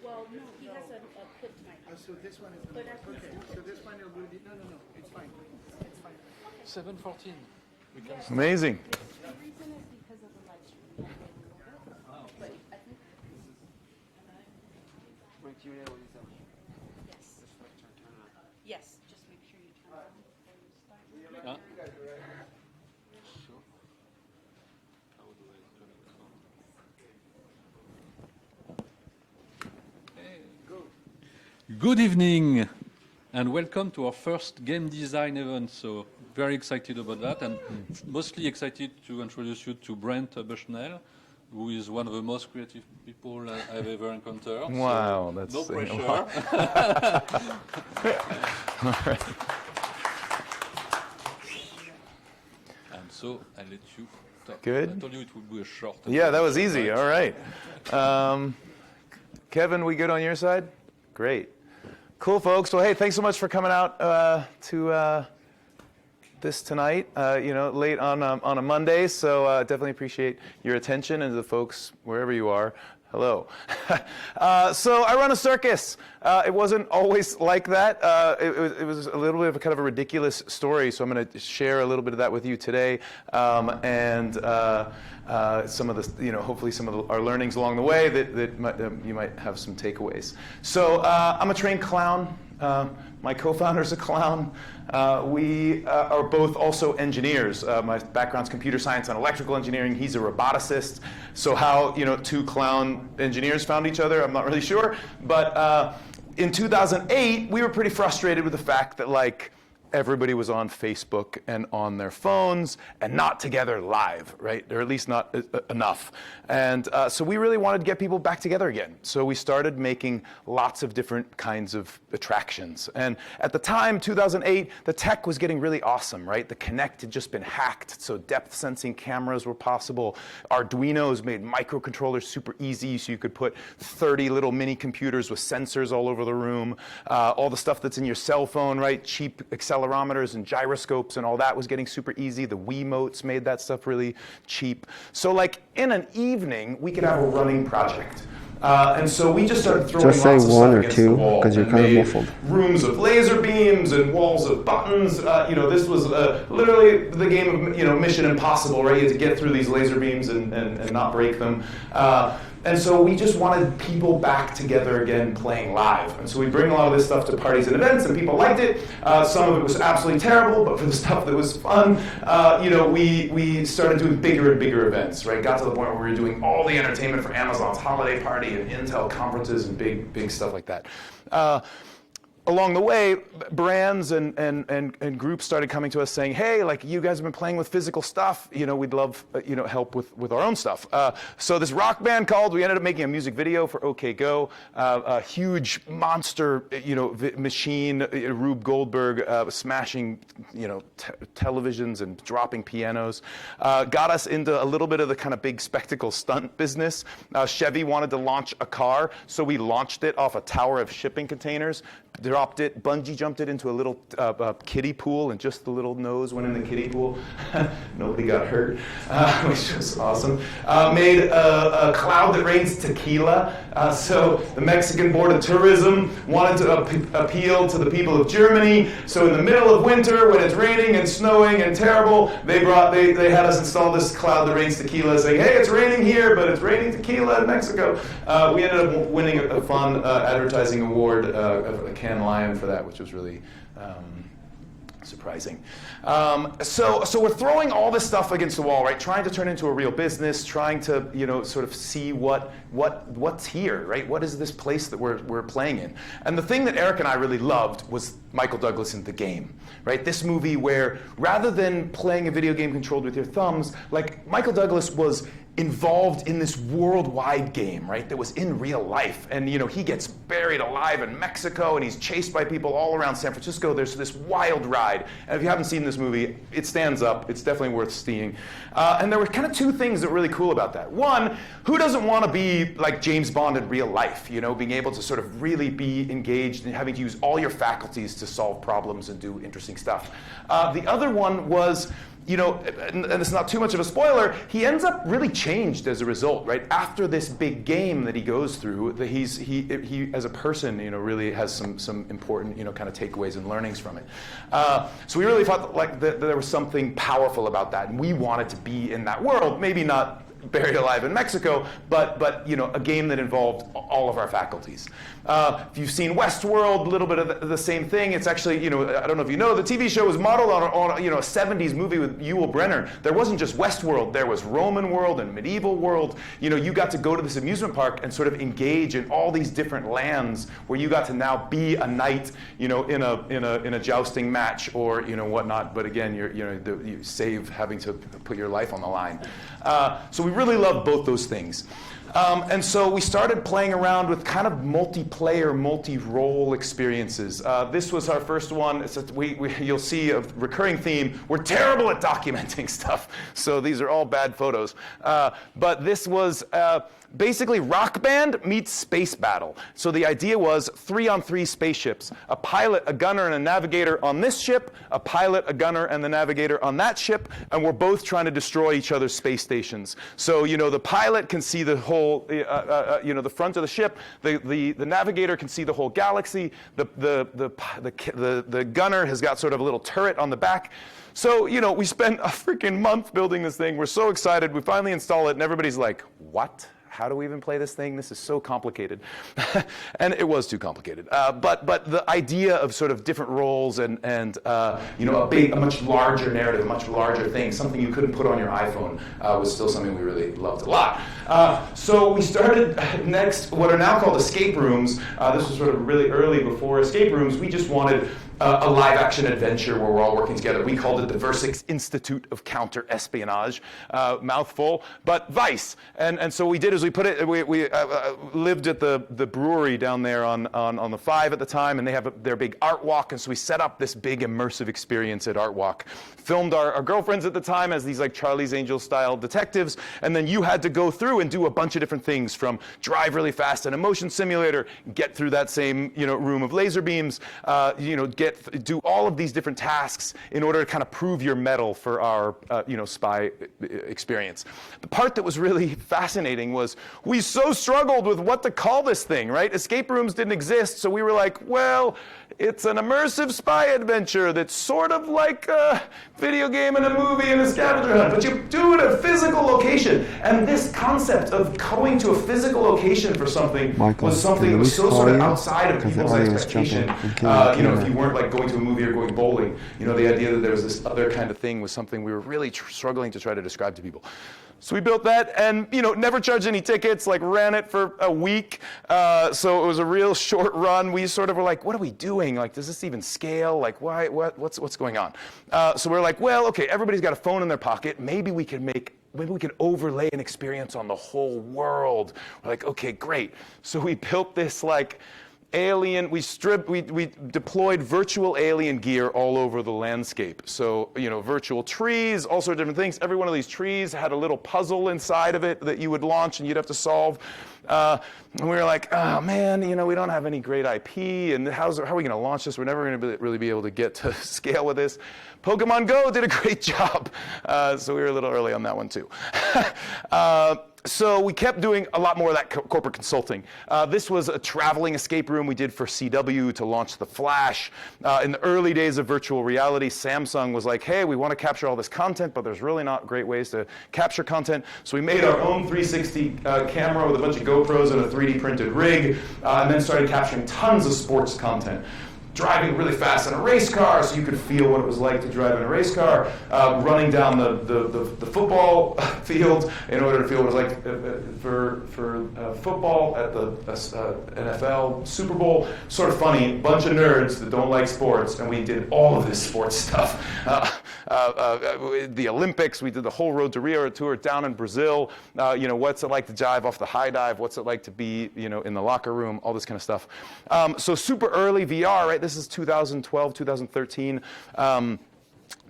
Well, no, he has a clipped mic. So this one is okay. So this one will be no. It's fine. It's fine. 7:14. Amazing. The reason is because of the live stream. But I think yes. Just make sure you turn it on before you start. Sure. How do I turn it on? Good evening and welcome to our first game design event. So very excited about that and mostly excited to introduce you to Brent Bushnell, who is one of the most creative people I've ever encountered. Wow, so that's no pressure. Wow. All right. And so I let you talk. Good. I told you it would be a short. Yeah, that was easy. All right. Kevin, we good on your side? Great. Cool, folks. Well, hey, thanks so much for coming out to this tonight, late on a Monday. So definitely appreciate your attention, and to the folks wherever you are. Hello. So I run a circus. It wasn't always like that. It was a little bit of a kind of a ridiculous story. So I'm going to share a little bit of that with you today, and some of the, hopefully some of our learnings along the way that you might have some takeaways. So I'm a trained clown. My co-founder's a clown. We are both also engineers. My background's computer science and electrical engineering. He's a roboticist. So how two clown engineers found each other, I'm not really sure. But in 2008, we were pretty frustrated with the fact that everybody was on Facebook and on their phones and not together live, right? Or at least not enough. And so we really wanted to get people back together again. So we started making lots of different kinds of attractions. And at the time, 2008, the tech was getting really awesome, right? The Kinect had just been hacked, so depth sensing cameras were possible. Arduinos made microcontrollers super easy, so you could put 30 little mini computers with sensors all over the room. All the stuff that's in your cell phone, right? Cheap accelerometers and gyroscopes and all that was getting super easy. The Wiimotes made that stuff really cheap. So in an evening, we could have a running project. And so we just started throwing lots of stuff against the wall. Because you're kind of muffled. Rooms of laser beams and walls of buttons. This was literally the game of Mission Impossible, right? You had to get through these laser beams and not break them. And so we just wanted people back together again playing live. And so we bring a lot of this stuff to parties and events, and people liked it. Some of it was absolutely terrible, but for the stuff that was fun, we started doing bigger and bigger events, right? Got to the point where we were doing all the entertainment for Amazon's holiday party and Intel conferences and big stuff like that. Along the way, brands and groups started coming to us saying, hey, you guys have been playing with physical stuff. We'd love, help with our own stuff. So this rock band called, we ended up making a music video for OK Go, a huge monster, machine, Rube Goldberg, smashing, televisions and dropping pianos. Got us into a little bit of the kind of big spectacle stunt business. Chevy wanted to launch a car, so we launched it off a tower of shipping containers. Dropped it, bungee jumped it into a little kiddie pool, and just the little nose went in the kiddie pool. Nobody got hurt, which was awesome. Made a cloud that rains tequila So the Mexican Board of Tourism wanted to appeal to the people of Germany. So in the middle of winter, when it's raining and snowing and terrible, they had us install this cloud that rains tequila, saying, hey, it's raining here, but it's raining tequila in Mexico. We ended up winning a fun advertising award, a Cannes Lion for that, which was really surprising. So we're throwing all this stuff against the wall, right? Trying to turn into a real business, trying to, sort of see what's here, right? What is this place that we're playing in? And the thing that Eric and I really loved was Michael Douglas in The Game, right? This movie where rather than playing a video game controlled with your thumbs, like Michael Douglas was involved in this worldwide game, right, that was in real life. And he gets buried alive in Mexico, and he's chased by people all around San Francisco. There's this wild ride. And if you haven't seen this movie, it stands up. It's definitely worth seeing. And there were kind of two things that were really cool about that. One, who doesn't want to be like James Bond in real life, being able to sort of really be engaged and having to use all your faculties to solve problems and do interesting stuff. The other one was, and it's not too much of a spoiler, he ends up really changed as a result, right? After this big game that he goes through, that he as a person, really has some important, kind of takeaways and learnings from it. So we really thought that there was something powerful about that, and we wanted to be in that world. Maybe not buried alive in Mexico, but a game that involved all of our faculties. If you've seen Westworld, a little bit of the same thing. It's actually, I don't know if you know, the TV show was modeled on a 70s movie with Yul Brynner. There wasn't just Westworld, there was Roman world and medieval world. You got to go to this amusement park and sort of engage in all these different lands where you got to now be a knight, in a jousting match or whatnot. But again, you save having to put your life on the line. So we really love both those things. And so we started playing around with kind of multiplayer, multi-role experiences. This was our first one. You'll see a recurring theme. We're terrible at documenting stuff, so these are all bad photos. But this was basically Rock Band meets Space Battle. So the idea was 3-on-3 spaceships, a pilot, a gunner, and a navigator on this ship, a pilot, a gunner, and the navigator on that ship, and we're both trying to destroy each other's space stations. So the pilot can see the whole, the front of the ship. The navigator can see the whole galaxy. The gunner has got sort of a little turret on the back. So, we spent a freaking month building this thing. We're so excited. We finally install it, and everybody's like, what? How do we even play this thing? This is so complicated. And it was too complicated. But the idea of sort of different roles and a much larger narrative, a much larger thing, something you couldn't put on your iPhone, was still something we really loved a lot. So we started next what are now called escape rooms. This was sort of really early before escape rooms. We just wanted a live-action adventure where we're all working together. We called it the Versix Institute of Counter-Espionage, mouthful, but Vice. And so what we did is we put it. We lived at the brewery down there on the 5 at the time, and they have their big art walk. And so we set up this big immersive experience at Art Walk. Filmed our girlfriends at the time as these like Charlie's Angels style detectives, and then you had to go through and do a bunch of different things, from drive really fast in a motion simulator, get through that same room of laser beams, do all of these different tasks in order to kind of prove your mettle for our spy experience. The part that was really fascinating was we so struggled with what to call this thing, right? Escape rooms didn't exist, so we were like, well, it's an immersive spy adventure that's sort of like a video game and a movie and a scavenger hunt, but you do it at a physical location. And this concept of going to a physical location for something was something that was so sort of outside of people's expectation. If you weren't like going to a movie or going bowling, the idea that there was this other kind of thing was something we were really struggling to try to describe to people. So we built that and, never charged any tickets, like ran it for a week. So it was a real short run. We sort of were like, what are we doing? Like, does this even scale? Like, why, what's going on? So we're like, well, okay, everybody's got a phone in their pocket. Maybe we can overlay an experience on the whole world. We're like, okay, great. So we built this like alien, we deployed virtual alien gear all over the landscape. So, virtual trees, all sorts of different things. Every one of these trees had a little puzzle inside of it that you would launch and you'd have to solve. And we were like, oh man, we don't have any great IP, and how are we going to launch this? We're never going to really be able to get to scale with this. Pokemon Go did a great job. So we were a little early on that one too. So we kept doing a lot more of that corporate consulting. This was a traveling escape room we did for CW to launch the Flash. In the early days of virtual reality, Samsung was like, hey, we want to capture all this content, but there's really not great ways to capture content. So we made our own 360 camera with a bunch of GoPros and a 3D printed rig, and then started capturing tons of sports content. Driving really fast in a race car so you could feel what it was like to drive in a race car, running down the football field in order to feel what it was like for football at the NFL Super Bowl. Sort of funny, bunch of nerds that don't like sports, and we did all of this sports stuff. The Olympics, we did the whole Road to Rio tour down in Brazil. What's it like to dive off the high dive? What's it like to be in the locker room? All this kind of stuff. So super early VR, right? This is 2012, 2013.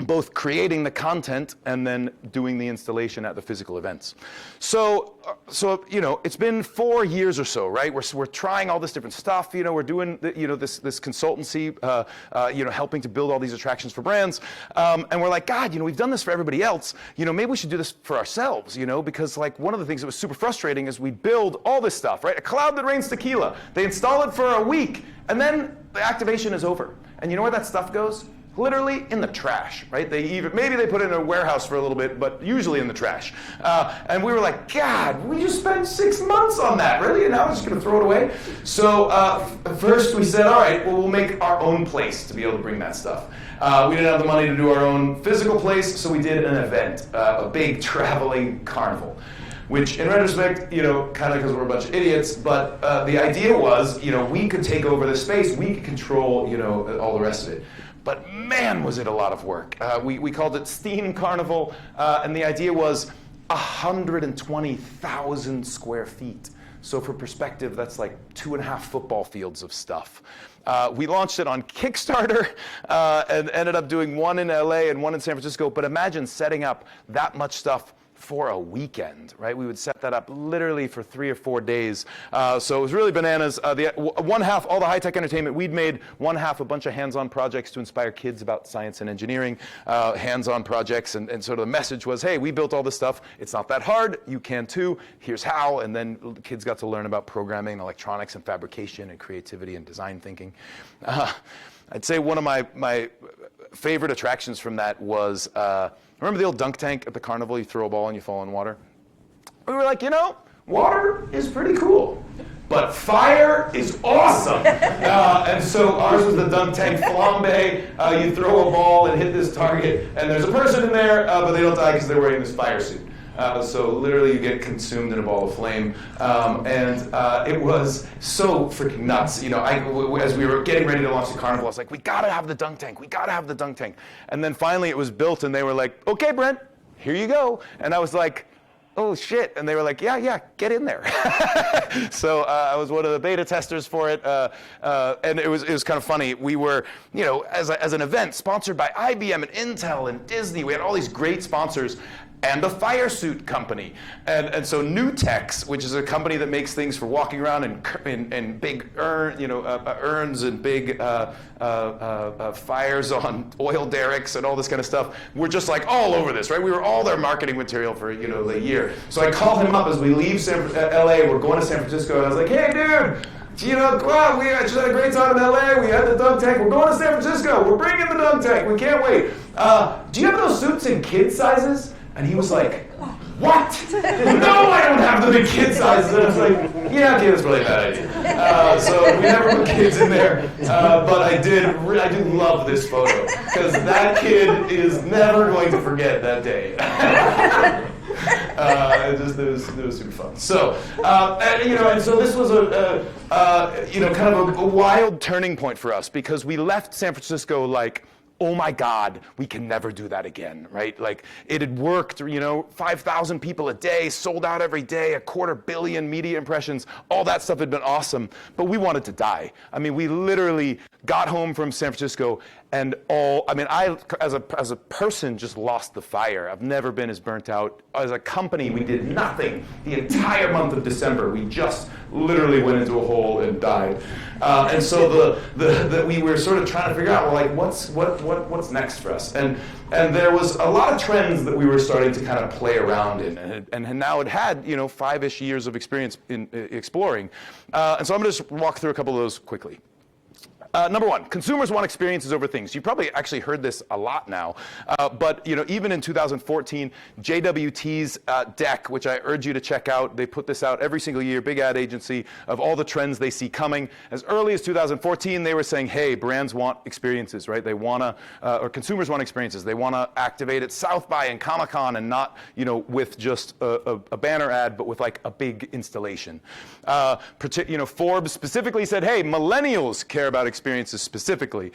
Both creating the content and then doing the installation at the physical events. So it's been 4 years or so, right? We're trying all this different stuff. We're doing this consultancy, helping to build all these attractions for brands. And we're like, God, we've done this for everybody else. Maybe we should do this for ourselves. Because like one of the things that was super frustrating is we build all this stuff, right? A cloud that rains tequila. They install it for a week, and then the activation is over. And you know where that stuff goes? Literally in the trash, right? Maybe they put it in a warehouse for a little bit, but usually in the trash. And we were like, God, we just spent 6 months on that, really? And now we're just going to throw it away? So first we said, all right, well, we'll make our own place to be able to bring that stuff. We didn't have the money to do our own physical place, so we did an event, a big traveling carnival. Which, in retrospect, kind of because we're a bunch of idiots, but the idea was, we could take over the space, we could control, all the rest of it. But man, was it a lot of work. We called it STEAM Carnival, and the idea was 120,000 square feet. So for perspective, that's like 2.5 football fields of stuff. We launched it on Kickstarter and ended up doing one in LA and one in San Francisco. But imagine setting up that much stuff for a weekend, right? We would set that up literally for 3 or 4 days. So it was really bananas. One half, all the high-tech entertainment we'd made, one half a bunch of hands-on projects to inspire kids about science and engineering, hands-on projects, and sort of the message was, hey, we built all this stuff. It's not that hard. You can too. Here's how. And then kids got to learn about programming, electronics, and fabrication, and creativity, and design thinking. I'd say one of my favorite attractions from that was, remember the old dunk tank at the carnival? You throw a ball and you fall in water? We were like, water is pretty cool, but fire is awesome. And so ours was the dunk tank flambe. You throw a ball and hit this target, and there's a person in there, but they don't die because they're wearing this fire suit. So literally you get consumed in a ball of flame. And it was so freaking nuts. As we were getting ready to launch the carnival, I was like, we gotta have the dunk tank. We gotta have the dunk tank. And then finally it was built and they were like, okay, Brent, here you go. And I was like, oh shit. And they were like, yeah, get in there. So I was one of the beta testers for it. And it was kind of funny. We were, as an event sponsored by IBM and Intel and Disney, we had all these great sponsors. And a fire suit company. And so Nutex, which is a company that makes things for walking around in big urns and big fires on oil derricks and all this kind of stuff, we're just like all over this, right? We were all their marketing material for the year. So I called him up as we leave LA, we're going to San Francisco, and I was like, hey dude, wow, we just had a great time in LA, we had the dunk tank, we're going to San Francisco, we're bringing the dunk tank, we can't wait. Do you have those suits in kid sizes? And he was like, what? No, I don't have them in kid sizes. And I was like, yeah, okay, that's probably a bad idea. So we never put kids in there. But I do love this photo, because that kid is never going to forget that day. It was super fun. So, and so this was kind of a wild turning point for us, because we left San Francisco like, oh my God, we can never do that again, right? Like, it had worked, 5,000 people a day, sold out every day, 250 million media impressions, all that stuff had been awesome, but we wanted to die. I mean, we literally got home from San Francisco and I, as a person, just lost the fire. I've never been as burnt out. As a company, we did nothing the entire month of December. We just literally went into a hole and died. And so we were sort of trying to figure out, well, like, what what's next for us? And there was a lot of trends that we were starting to kind of play around in, and now it had 5-ish years of experience in exploring. And so I'm going to just walk through a couple of those quickly. Number one, consumers want experiences over things. You probably actually heard this a lot now, but even in 2014, JWT's deck, which I urge you to check out, they put this out every single year, big ad agency, of all the trends they see coming. As early as 2014, they were saying, hey, brands want experiences, right? They want to, or consumers want experiences. They want to activate at South by and Comic-Con, and not with just a banner ad, but with like a big installation. Forbes specifically said, hey, millennials care about experiences specifically,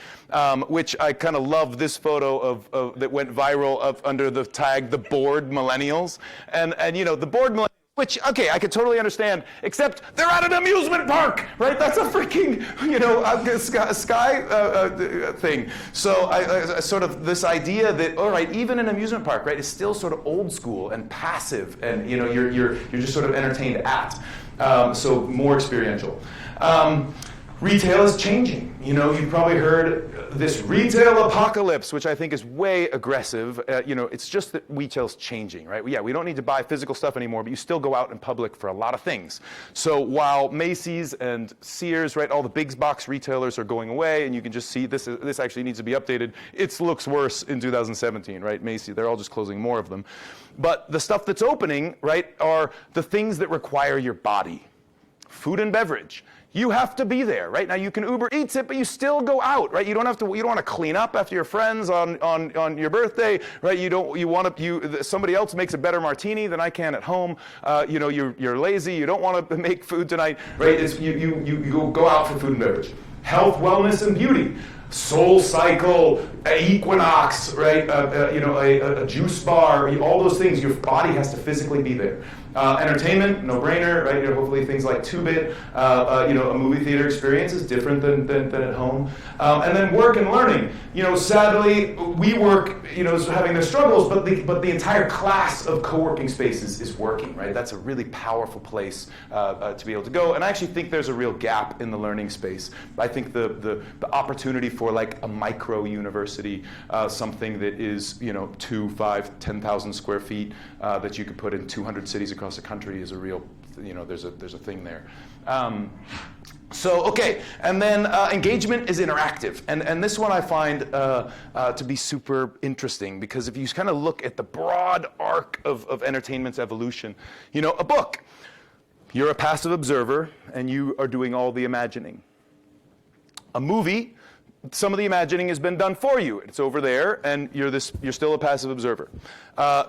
which I kind of love this photo of that went viral under the tag "the bored millennials," and the bored millennials. Which, okay, I could totally understand, except they're at an amusement park, right? That's a freaking, sky thing. So I sort of this idea that, all right, even an amusement park, right, is still sort of old school and passive, and you're just sort of entertained at. So more experiential. Retail is changing. You've probably heard this retail apocalypse, which I think is way aggressive. It's just that retail's changing, right? Yeah, we don't need to buy physical stuff anymore, but you still go out in public for a lot of things. So while Macy's and Sears, right, all the big box retailers are going away, and you can just see this actually needs to be updated. It looks worse in 2017, right? Macy's, they're all just closing more of them. But the stuff that's opening, right, are the things that require your body. Food and beverage. You have to be there, right? Now you can Uber Eats it, but you still go out, right? You don't want to clean up after your friends on your birthday, right? Somebody else makes a better martini than I can at home. You're lazy. You don't want to make food tonight, right? You go out for food and beverage. Health, wellness, and beauty. Soul Cycle, Equinox, right? A juice bar, all those things. Your body has to physically be there. Entertainment, no-brainer, right? Hopefully things like Two Bit, a movie theater experience is different than at home. And then work and learning. Sadly, WeWork, is having their struggles, but the entire class of co-working spaces is working, right? That's a really powerful place to be able to go. And I actually think there's a real gap in the learning space. I think the opportunity for like a micro-university, something that is 2, 5, 10,000 square feet that you could put in 200 cities across the country is a real, there's a thing there. Okay, and then engagement is interactive, and this one I find to be super interesting, because if you kind of look at the broad arc of entertainment's evolution, a book, you're a passive observer and you are doing all the imagining. A movie, some of the imagining has been done for you. It's over there, and you're still a passive observer.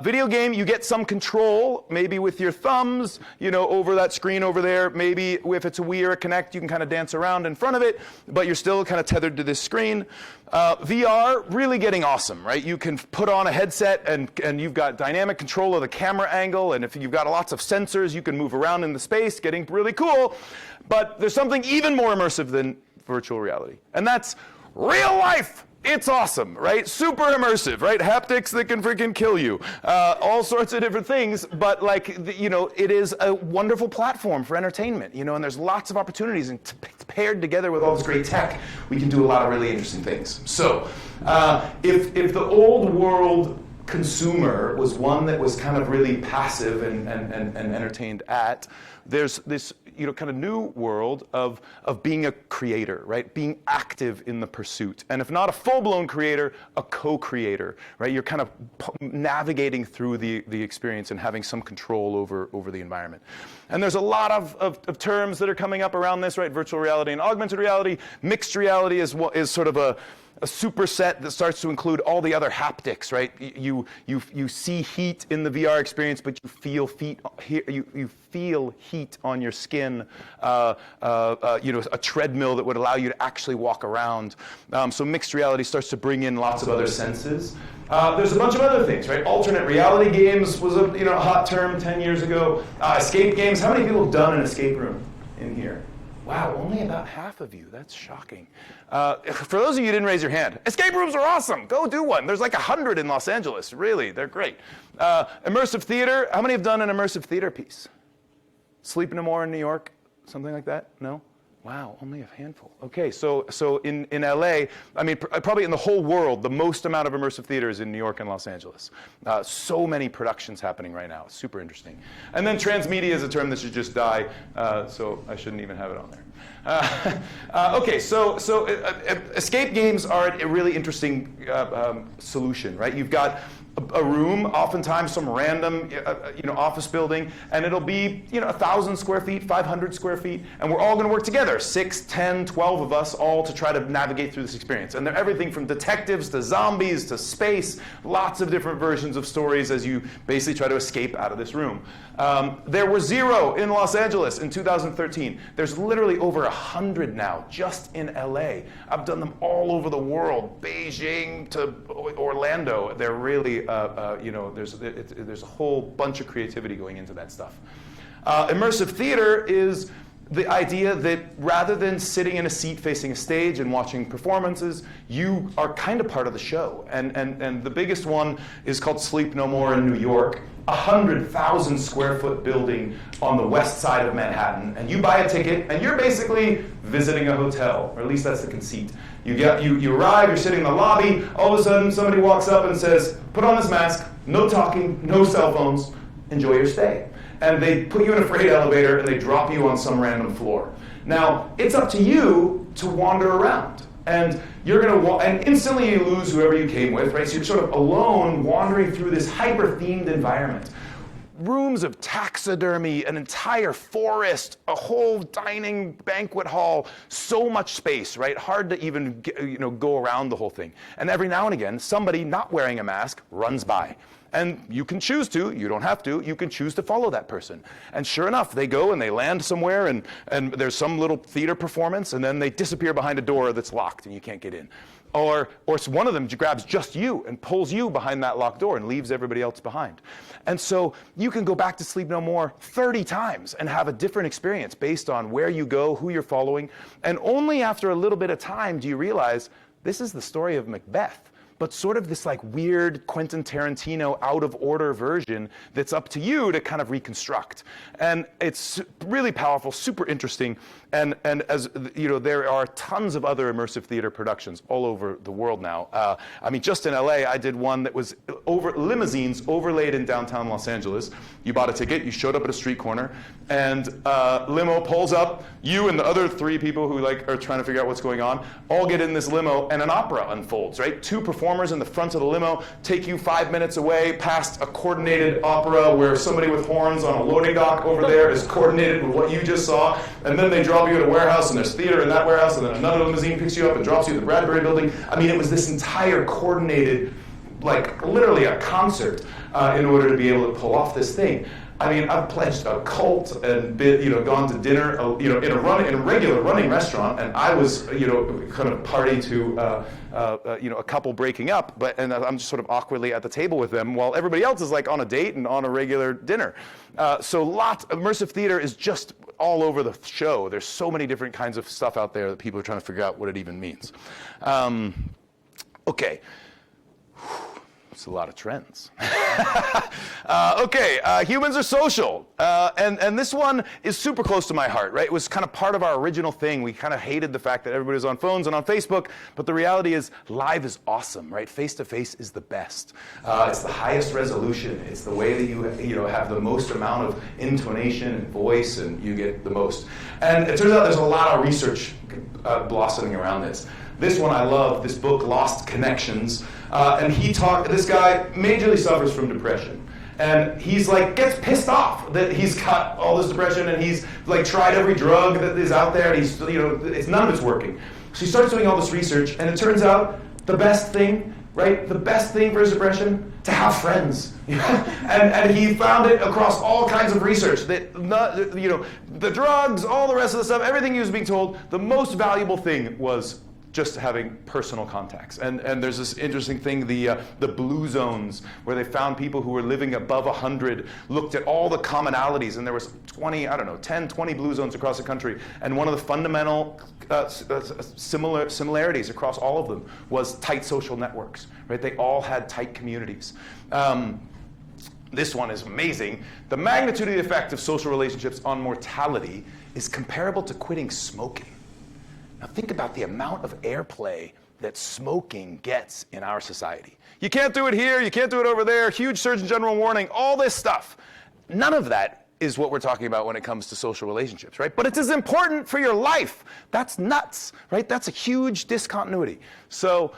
Video game, you get some control, maybe with your thumbs, over that screen over there. Maybe if it's a Wii or a Kinect, you can kind of dance around in front of it, but you're still kind of tethered to this screen. VR, really getting awesome, right? You can put on a headset, and you've got dynamic control of the camera angle, and if you've got lots of sensors, you can move around in the space, getting really cool. But there's something even more immersive than virtual reality, and that's real life. It's awesome, right? Super immersive, right? Haptics that can freaking kill you. All sorts of different things, but it is a wonderful platform for entertainment, and there's lots of opportunities, and paired together with all this great tech, we can do a lot of really interesting things. So, if the old world consumer was one that was kind of really passive and entertained at, there's this kind of new world of being a creator, right? Being active in the pursuit. And if not a full-blown creator, a co-creator, right? You're kind of navigating through the experience and having some control over the environment. And there's a lot of terms that are coming up around this, right? Virtual reality and augmented reality. Mixed reality is sort of a superset that starts to include all the other haptics, right? You see heat in the VR experience, but you feel heat on your skin. A treadmill that would allow you to actually walk around. So mixed reality starts to bring in lots of other senses. There's a bunch of other things, right? Alternate reality games was a hot term 10 years ago. Escape games. How many people have done an escape room in here? Wow, only about half of you. That's shocking. For those of you who didn't raise your hand, escape rooms are awesome. Go do one. There's like 100 in Los Angeles. Really, they're great. Immersive theater. How many have done an immersive theater piece? Sleep No More in New York? Something like that? No? Wow, only a handful. Okay, so in LA, I mean, probably in the whole world, the most amount of immersive theater is in New York and Los Angeles. So many productions happening right now. It's super interesting. And then transmedia is a term that should just die, so I shouldn't even have it on there. Okay, so escape games are a really interesting solution, right? You've got a room, oftentimes some random office building, and it'll be 1,000 square feet, 500 square feet, and we're all going to work together, 6, 10, 12 of us, all to try to navigate through this experience. And they're everything from detectives to zombies to space, lots of different versions of stories as you basically try to escape out of this room. There were 0 in Los Angeles in 2013. There's literally over 100 now, just in LA. I've done them all over the world, Beijing to Orlando. They're really, there's a whole bunch of creativity going into that stuff. Immersive theater is the idea that rather than sitting in a seat facing a stage and watching performances, you are kind of part of the show. And the biggest one is called Sleep No More in New York. 100,000 square foot building on the west side of Manhattan, and you buy a ticket, and you're basically visiting a hotel, or at least that's the conceit. You arrive, you're sitting in the lobby, all of a sudden somebody walks up and says, put on this mask, no talking, no cell phones, enjoy your stay. And they put you in a freight elevator and they drop you on some random floor. Now, it's up to you to wander around. And you're going to and instantly you lose whoever you came with, right? So you're sort of alone wandering through this hyper-themed environment. Rooms of taxidermy, an entire forest, a whole dining banquet hall, so much space, right? Hard to even go around the whole thing. And every now and again, somebody not wearing a mask runs by. And you can choose to, you don't have to, you can choose to follow that person. And sure enough, they go and they land somewhere and there's some little theater performance and then they disappear behind a door that's locked and you can't get in. Or one of them grabs just you and pulls you behind that locked door and leaves everybody else behind. And so you can go back to Sleep No More 30 times and have a different experience based on where you go, who you're following. And only after a little bit of time do you realize this is the story of Macbeth. But sort of this like weird Quentin Tarantino out of order version that's up to you to kind of reconstruct. And it's really powerful, super interesting. And as you know, there are tons of other immersive theater productions all over the world now. I mean, just in LA, I did one that was limousines overlaid in downtown Los Angeles. You bought a ticket, you showed up at a street corner, and limo pulls up. You and the other 3 people who are trying to figure out what's going on all get in this limo, and an opera unfolds. Right, 2 performers in the front of the limo take you 5 minutes away past a coordinated opera where somebody with horns on a loading dock over there is coordinated with what you just saw, and then they drop you at a warehouse, and there's theater in that warehouse, and then another limousine picks you up and drops you at the Bradbury building. I mean, it was this entire coordinated, like literally a concert in order to be able to pull off this thing. I mean, I've pledged a cult and gone to dinner, in a regular running restaurant, and I was, kind of party to, a couple breaking up, and I'm just sort of awkwardly at the table with them while everybody else is like on a date and on a regular dinner. So immersive theater is just all over the show. There's so many different kinds of stuff out there that people are trying to figure out what it even means. Okay. It's a lot of trends. Humans are social. And this one is super close to my heart, right? It was kind of part of our original thing. We kind of hated the fact that everybody was on phones and on Facebook, but the reality is live is awesome, right? Face-to-face is the best. It's the highest resolution. It's the way that you have the most amount of intonation and voice, and you get the most. And it turns out there's a lot of research blossoming around this. This one I love, this book, Lost Connections. And this guy majorly suffers from depression. And he's gets pissed off that he's got all this depression and he's tried every drug that is out there and he's, none of it's working. So he starts doing all this research and it turns out the best thing, right? The best thing for his depression, to have friends. and he found it across all kinds of research that, the drugs, all the rest of the stuff, everything he was being told, the most valuable thing was just having personal contacts. And there's this interesting thing, the blue zones, where they found people who were living above 100, looked at all the commonalities, and there was 10, 20 blue zones across the country. And one of the fundamental similarities across all of them was tight social networks, right? They all had tight communities. This one is amazing. The magnitude of the effect of social relationships on mortality is comparable to quitting smoking. Now think about the amount of airplay that smoking gets in our society. You can't do it here, you can't do it over there, huge Surgeon General warning, all this stuff. None of that is what we're talking about when it comes to social relationships, right? But it's as important for your life. That's nuts, right? That's a huge discontinuity. So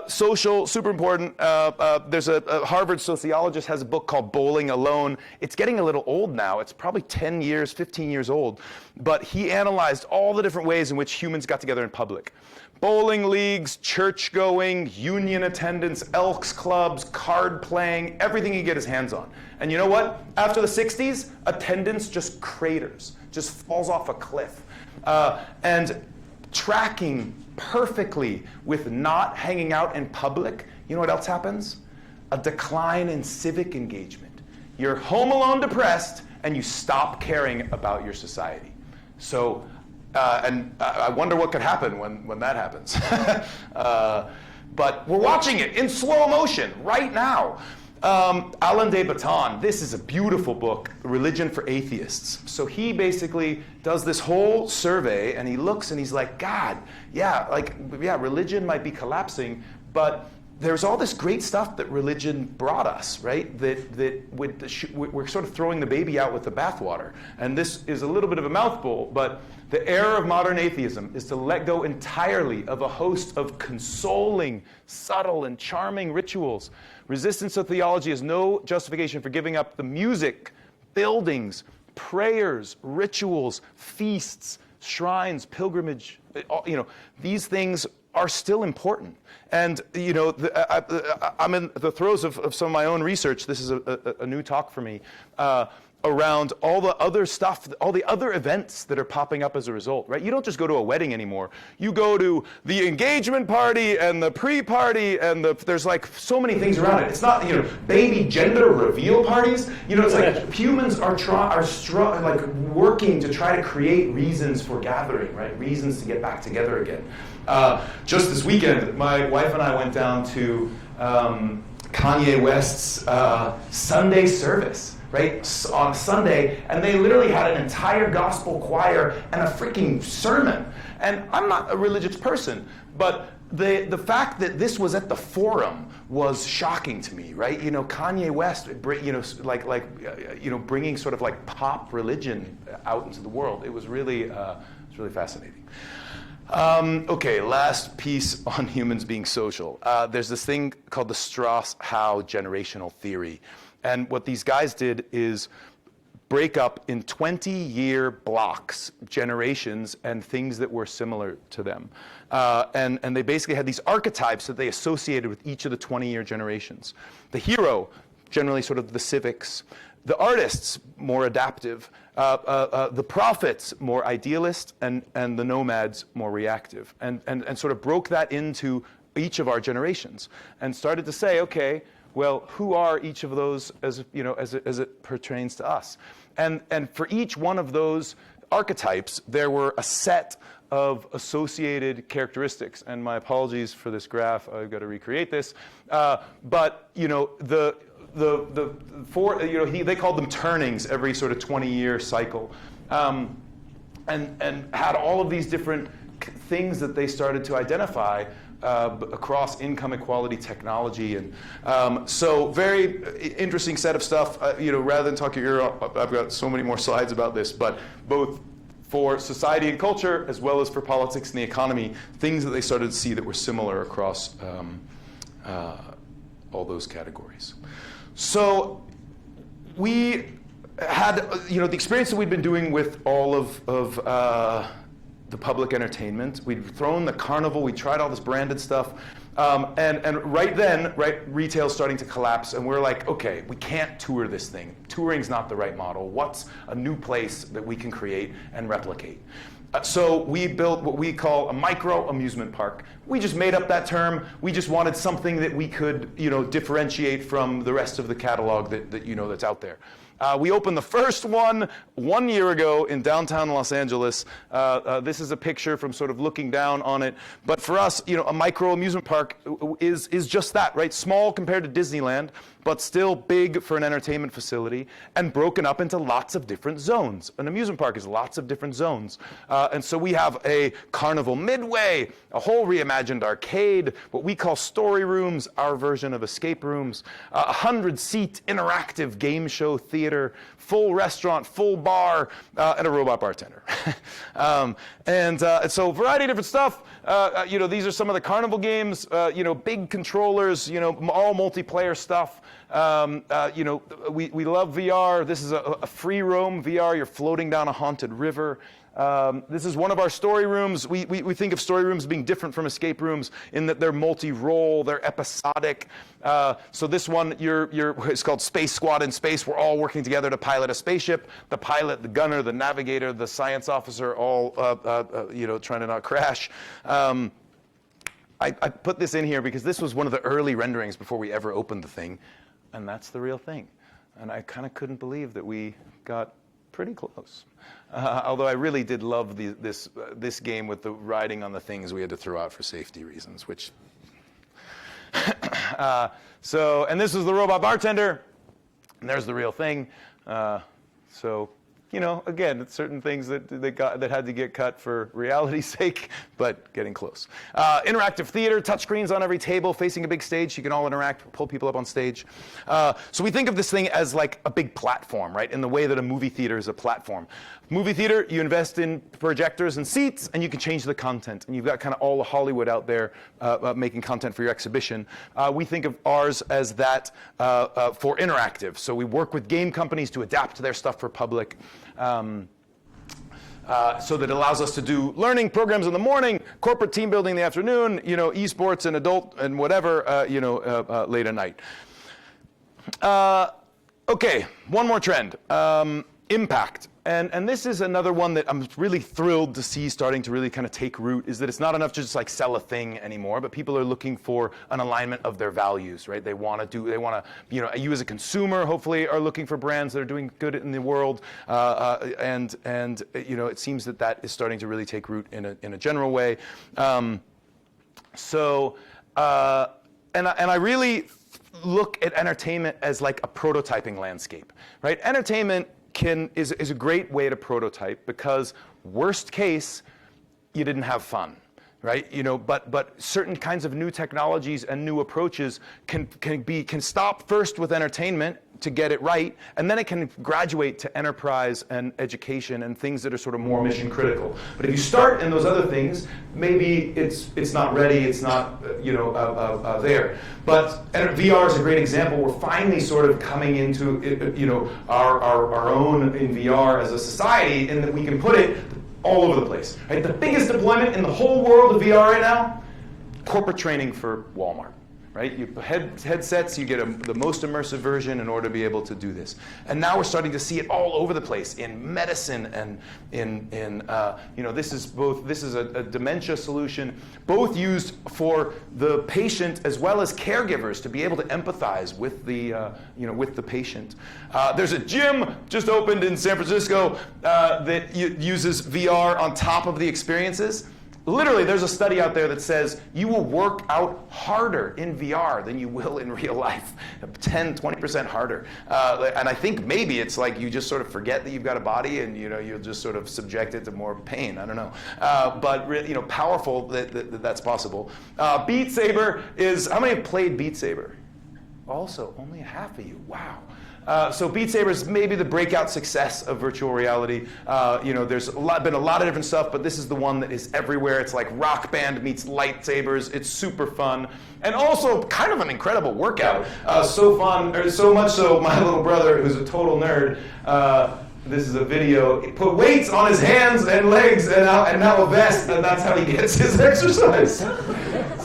social, super important. There's a Harvard sociologist has a book called Bowling Alone. It's getting a little old now. It's probably 10 years, 15 years old. But he analyzed all the different ways in which humans got together in public. Bowling leagues, church going, union attendance, Elks clubs, card playing, everything he could get his hands on. And you know what? After the 60s, attendance just craters, just falls off a cliff. And tracking perfectly with not hanging out in public, you know what else happens? A decline in civic engagement. You're home alone depressed, and you stop caring about your society. So, and I wonder what could happen when that happens. But we're watching it in slow motion right now. Alain de Botton, this is a beautiful book, Religion for Atheists. So he basically does this whole survey, and he looks and he's like, God, yeah, religion might be collapsing, but there's all this great stuff that religion brought us, right? We're sort of throwing the baby out with the bathwater. And this is a little bit of a mouthful, but the error of modern atheism is to let go entirely of a host of consoling, subtle, and charming rituals. Resistance to theology is no justification for giving up the music, buildings, prayers, rituals, feasts, shrines, pilgrimage. These things are still important. And I'm in the throes of some of my own research. This is a new talk for me around all the other stuff, all the other events that are popping up as a result, right? You don't just go to a wedding anymore. You go to the engagement party and the pre-party, and there's like so many things around it. It's not, baby gender reveal parties. It's like humans are working to try to create reasons for gathering, right? Reasons to get back together again. Just this weekend, my wife and I went down to Kanye West's Sunday service, right, on Sunday, and they literally had an entire gospel choir and a freaking sermon. And I'm not a religious person, but the fact that this was at the Forum was shocking to me, right? Kanye West, bringing sort of like pop religion out into the world. It was really fascinating. Okay, last piece on humans being social. There's this thing called the Strauss-Howe generational theory. And what these guys did is break up in 20-year blocks, generations, and things that were similar to them. And they basically had these archetypes that they associated with each of the 20-year generations. The hero, generally sort of the civics. The artists, more adaptive. The prophets, more idealist. And the nomads, more reactive. And sort of broke that into each of our generations. And started to say, okay, well, who are each of those as it pertains to us? And for each one of those archetypes, there were a set of associated characteristics. And my apologies for this graph. I've got to recreate this. But they called them turnings every sort of 20-year cycle, and had all of these different things that they started to identify across income equality, technology, and so very interesting set of stuff. Rather than talk your ear off, I've got so many more slides about this, but both for society and culture, as well as for politics and the economy, things that they started to see that were similar across all those categories. So we had, the experience that we'd been doing with all of the public entertainment. We'd thrown the carnival, we tried all this branded stuff, and right then, retail's starting to collapse, and we're like, okay, we can't tour this thing. Touring's not the right model. What's a new place that we can create and replicate? So we built what we call a micro-amusement park. We just made up that term. We just wanted something that we could, differentiate from the rest of the catalog that's out there. We opened the first one 1 year ago in downtown Los Angeles. This is a picture from sort of looking down on it. But for us, a micro-amusement park is just that, right? Small compared to Disneyland, but still big for an entertainment facility, and broken up into lots of different zones. An amusement park is lots of different zones. And so we have a carnival midway, a whole reimagined arcade, what we call story rooms, our version of escape rooms, 100-seat interactive game show theater, full restaurant, full bar, and a robot bartender. And so a variety of different stuff. These are some of the carnival games, big controllers, all multiplayer stuff. We love VR. This is a free roam VR. You're floating down a haunted river. This is one of our story rooms. We think of story rooms being different from escape rooms in that they're multi-role, they're episodic. So this one, it's called Space Squad in Space. We're all working together to pilot a spaceship. The pilot, the gunner, the navigator, the science officer, all trying to not crash. I put this in here because this was one of the early renderings before we ever opened the thing, and that's the real thing. And I kind of couldn't believe that we got pretty close. Although I really did love this game with the riding on the things we had to throw out for safety reasons, which... and this is the robot bartender, and there's the real thing. Again, it's certain things that had to get cut for reality's sake, but getting close. Interactive theater, touchscreens on every table, facing a big stage. You can all interact, pull people up on stage. So we think of this thing as like a big platform, right? In the way that a movie theater is a platform. Movie theater, you invest in projectors and seats, and you can change the content. And you've got kind of all of Hollywood out there making content for your exhibition. We think of ours as that for interactive. So we work with game companies to adapt their stuff for public. So that it allows us to do learning programs in the morning, corporate team building in the afternoon, esports and adult and whatever, late at night. Okay, one more trend, impact. And this is another one that I'm really thrilled to see starting to really kind of take root, is that it's not enough to just like sell a thing anymore, but people are looking for an alignment of their values, right? They want to, you as a consumer hopefully are looking for brands that are doing good in the world, and it seems that is starting to really take root in a general way. And I really look at entertainment as like a prototyping landscape, right? Entertainment is a great way to prototype because worst case, you didn't have fun, right? But certain kinds of new technologies and new approaches can stop first with entertainment to get it right, and then it can graduate to enterprise and education and things that are sort of more mission critical. But if you start in those other things, maybe it's not ready, it's not there. But VR is a great example. We're finally sort of coming into our own in VR as a society, in that we can put it all over the place. Right? The biggest deployment in the whole world of VR right now, corporate training for Walmart. Right? You headsets, you get the most immersive version in order to be able to do this. And now we're starting to see it all over the place in medicine and this is a dementia solution, both used for the patient as well as caregivers to be able to empathize with the patient. There's a gym just opened in San Francisco that uses VR on top of the experiences. Literally, there's a study out there that says you will work out harder in VR than you will in real life, 10, 20% harder. And I think maybe it's like you just sort of forget that you've got a body and you'll just sort of subject it to more pain. I don't know. But powerful that's possible. Beat Saber is, how many have played Beat Saber? Also, only half of you. Wow. So Beat Saber is maybe the breakout success of virtual reality. There's been a lot of different stuff, but this is the one that is everywhere. It's like Rock Band meets lightsabers. It's super fun. And also kind of an incredible workout. So fun, or so much so, my little brother, who's a total nerd, this is a video, he put weights on his hands and legs and now a vest, and that's how he gets his exercise.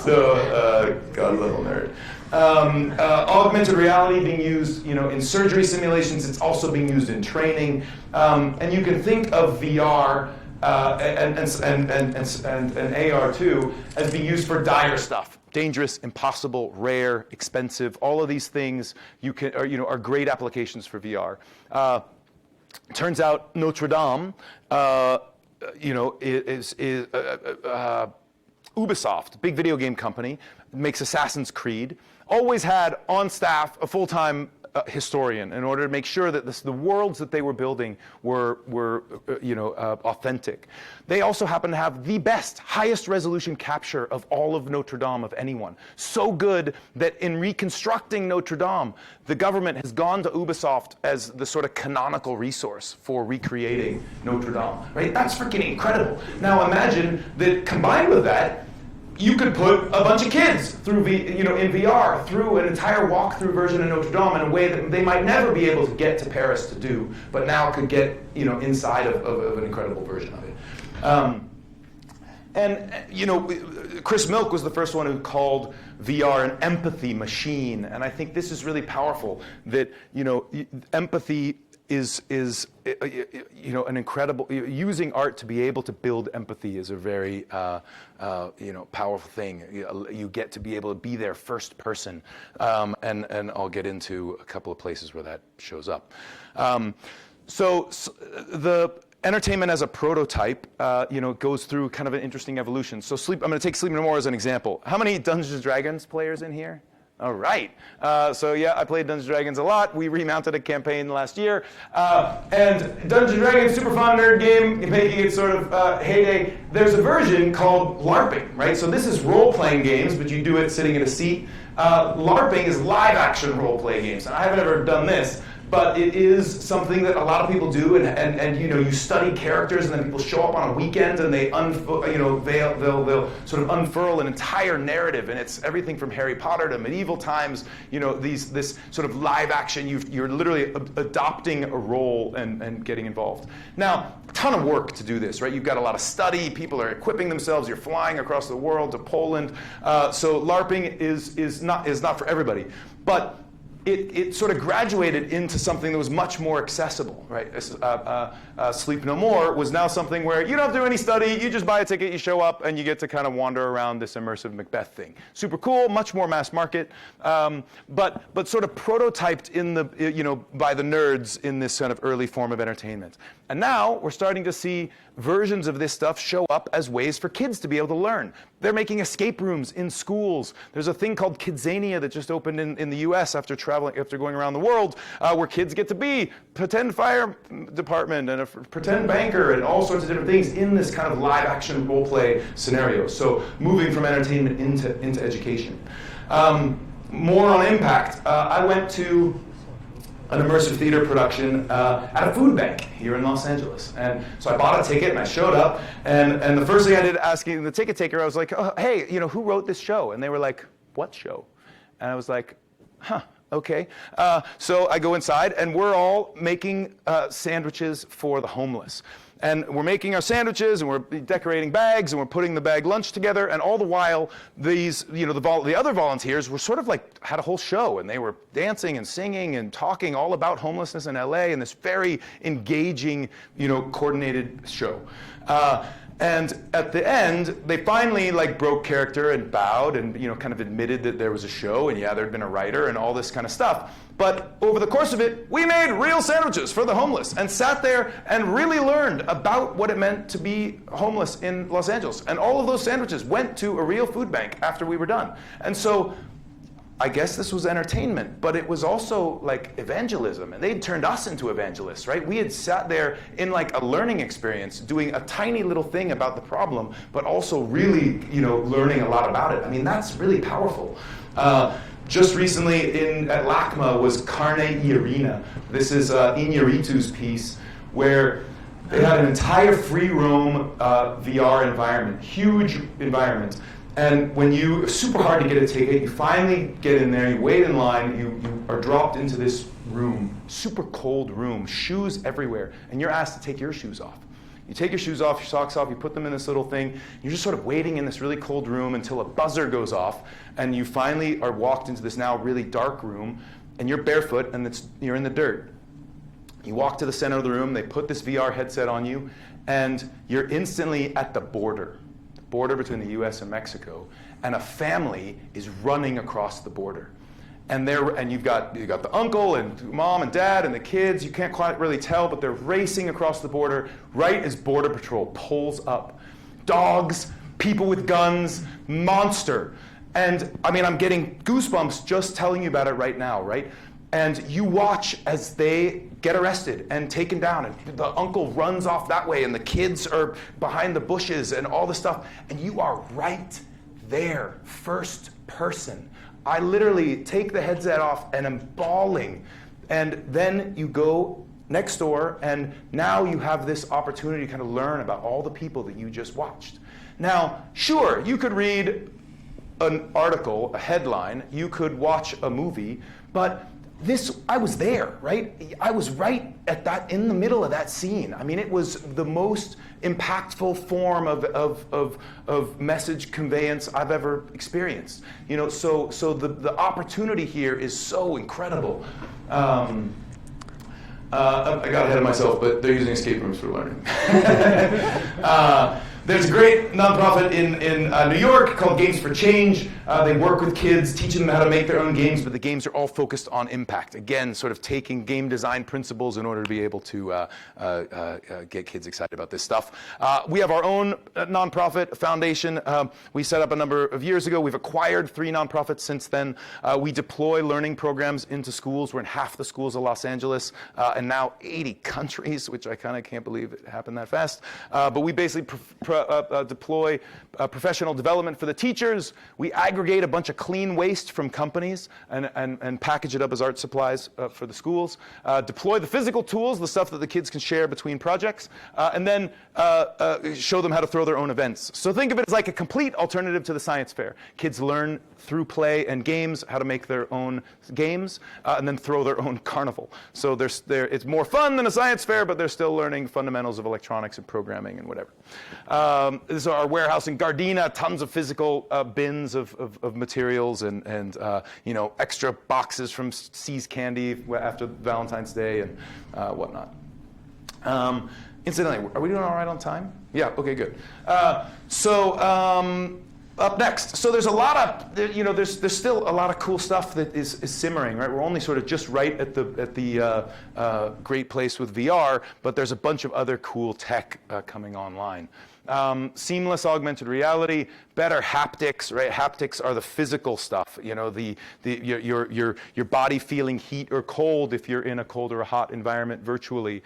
So, God, little nerd. Augmented reality being used, in surgery simulations. It's also being used in training. And you can think of VR and AR too, as being used for dire stuff. Dangerous, impossible, rare, expensive. All of these things are great applications for VR. Turns out Notre Dame, is Ubisoft, big video game company, makes Assassin's Creed, always had on staff a full-time historian in order to make sure that the worlds that they were building were authentic. They also happen to have the best, highest resolution capture of all of Notre Dame of anyone. So good that in reconstructing Notre Dame, the government has gone to Ubisoft as the sort of canonical resource for recreating Notre Dame. Right? That's freaking incredible. Now imagine that combined with that, you could put a bunch of kids through in VR through an entire walkthrough version of Notre Dame in a way that they might never be able to get to Paris to do, but now could get inside of an incredible version of it. Chris Milk was the first one who called VR an empathy machine, and I think this is really powerful. That empathy is an incredible, using art to be able to build empathy is a very powerful thing. You get to be able to be there first person, and I'll get into a couple of places where that shows up. So the entertainment as a prototype, goes through kind of an interesting evolution. So I'm going to take Sleep No More as an example. How many Dungeons & Dragons players in here? All right. So yeah, I played Dungeons & Dragons a lot. We remounted a campaign last year. And Dungeons & Dragons, super fun nerd game, making it sort of heyday. There's a version called LARPing, right? So this is role-playing games, but you do it sitting in a seat. LARPing is live-action role-play games. And I haven't ever done this, but it is something that a lot of people do, and you study characters, and then people show up on a weekend, and they they'll sort of unfurl an entire narrative, and it's everything from Harry Potter to medieval times. This sort of live action. You're literally adopting a role and getting involved. Now, a ton of work to do this, right? You've got a lot of study. People are equipping themselves. You're flying across the world to Poland. So LARPing is not for everybody, but it sort of graduated into something that was much more accessible, right? Sleep No More was now something where you don't have to do any study, you just buy a ticket, you show up, and you get to kind of wander around this immersive Macbeth thing. Super cool, much more mass market, but sort of prototyped in the by the nerds in this kind of early form of entertainment. And now we're starting to see versions of this stuff show up as ways for kids to be able to learn. They're making escape rooms in schools. There's a thing called Kidzania that just opened in the US after going around the world, where kids get to be pretend fire department and a pretend banker and all sorts of different things in this kind of live action role play scenario. So moving from entertainment into education. More on impact. I went to an immersive theater production at a food bank here in Los Angeles. And so I bought a ticket and I showed up, and the first thing I did asking the ticket taker, I was like, oh, hey, who wrote this show? And they were like, what show? And I was like, huh, okay. So I go inside, and we're all making sandwiches for the homeless. And we're making our sandwiches, and we're decorating bags, and we're putting the bag lunch together, and all the while, these, the other volunteers were sort of like, had a whole show, and they were dancing and singing and talking all about homelessness in LA, and this very engaging, coordinated show. And at the end, they finally broke character and bowed and kind of admitted that there was a show, and yeah, there'd been a writer and all this kind of stuff. But over the course of it, we made real sandwiches for the homeless and sat there and really learned about what it meant to be homeless in Los Angeles. And all of those sandwiches went to a real food bank after we were done. And so I guess this was entertainment, but it was also evangelism, and they'd turned us into evangelists, right? We had sat there in a learning experience, doing a tiny little thing about the problem, but also really, learning a lot about it. I mean, that's really powerful. Just recently at LACMA was Carne y Arena. This is Iñárritu's piece, where they had an entire free roam VR environment, huge environment. And it's super hard to get a ticket. You finally get in there, you wait in line, you are dropped into this room, super cold room, shoes everywhere, and you're asked to take your shoes off. You take your shoes off, your socks off, you put them in this little thing, you're just sort of waiting in this really cold room until a buzzer goes off, and you finally are walked into this now really dark room, and you're barefoot, and you're in the dirt. You walk to the center of the room, they put this VR headset on you, and you're instantly at the border between the US and Mexico, and a family is running across the border. And you've got the uncle and mom and dad and the kids. You can't quite really tell, but they're racing across the border right as Border Patrol pulls up. Dogs, people with guns, monster. And I mean, I'm getting goosebumps just telling you about it right now, right? And you watch as they get arrested and taken down, and the uncle runs off that way, and the kids are behind the bushes and all this stuff, and you are right there, first person. I literally take the headset off and I'm bawling. And then you go next door, and now you have this opportunity to kind of learn about all the people that you just watched. Now, sure, you could read an article, a headline, you could watch a movie, but I was there, right? I was right in the middle of that scene. I mean, it was the most impactful form of message conveyance I've ever experienced. You know, so the opportunity here is so incredible. I got ahead of myself, but they're using escape rooms for learning. There's a great nonprofit in New York called Games for Change. They work with kids, teaching them how to make their own games, but the games are all focused on impact. Again, sort of taking game design principles in order to be able to get kids excited about this stuff. We have our own nonprofit foundation. We set up a number of years ago. We've acquired 3 nonprofits since then. We deploy learning programs into schools. We're in half the schools of Los Angeles, and now 80 countries, which I kind of can't believe it happened that fast. But we basically deploy professional development for the teachers. We aggregate a bunch of clean waste from companies and package it up as art supplies for the schools. Deploy the physical tools, the stuff that the kids can share between projects, and then show them how to throw their own events. So think of it as like a complete alternative to the science fair. Kids learn through play and games how to make their own games and then throw their own carnival. So it's more fun than a science fair, but they're still learning fundamentals of electronics and programming and whatever. This is our warehouse in Gardena, tons of physical bins of materials and you know, extra boxes from See's Candy after Valentine's Day and whatnot. Incidentally, are we doing all right on time? Yeah, okay, good. Up next, so there's a lot of, you know, there's still a lot of cool stuff that is simmering, right? We're only sort of just right at the great place with VR, but there's a bunch of other cool tech coming online. Seamless augmented reality, better haptics, right? Haptics are the physical stuff, you know, your body feeling heat or cold if you're in a cold or a hot environment virtually.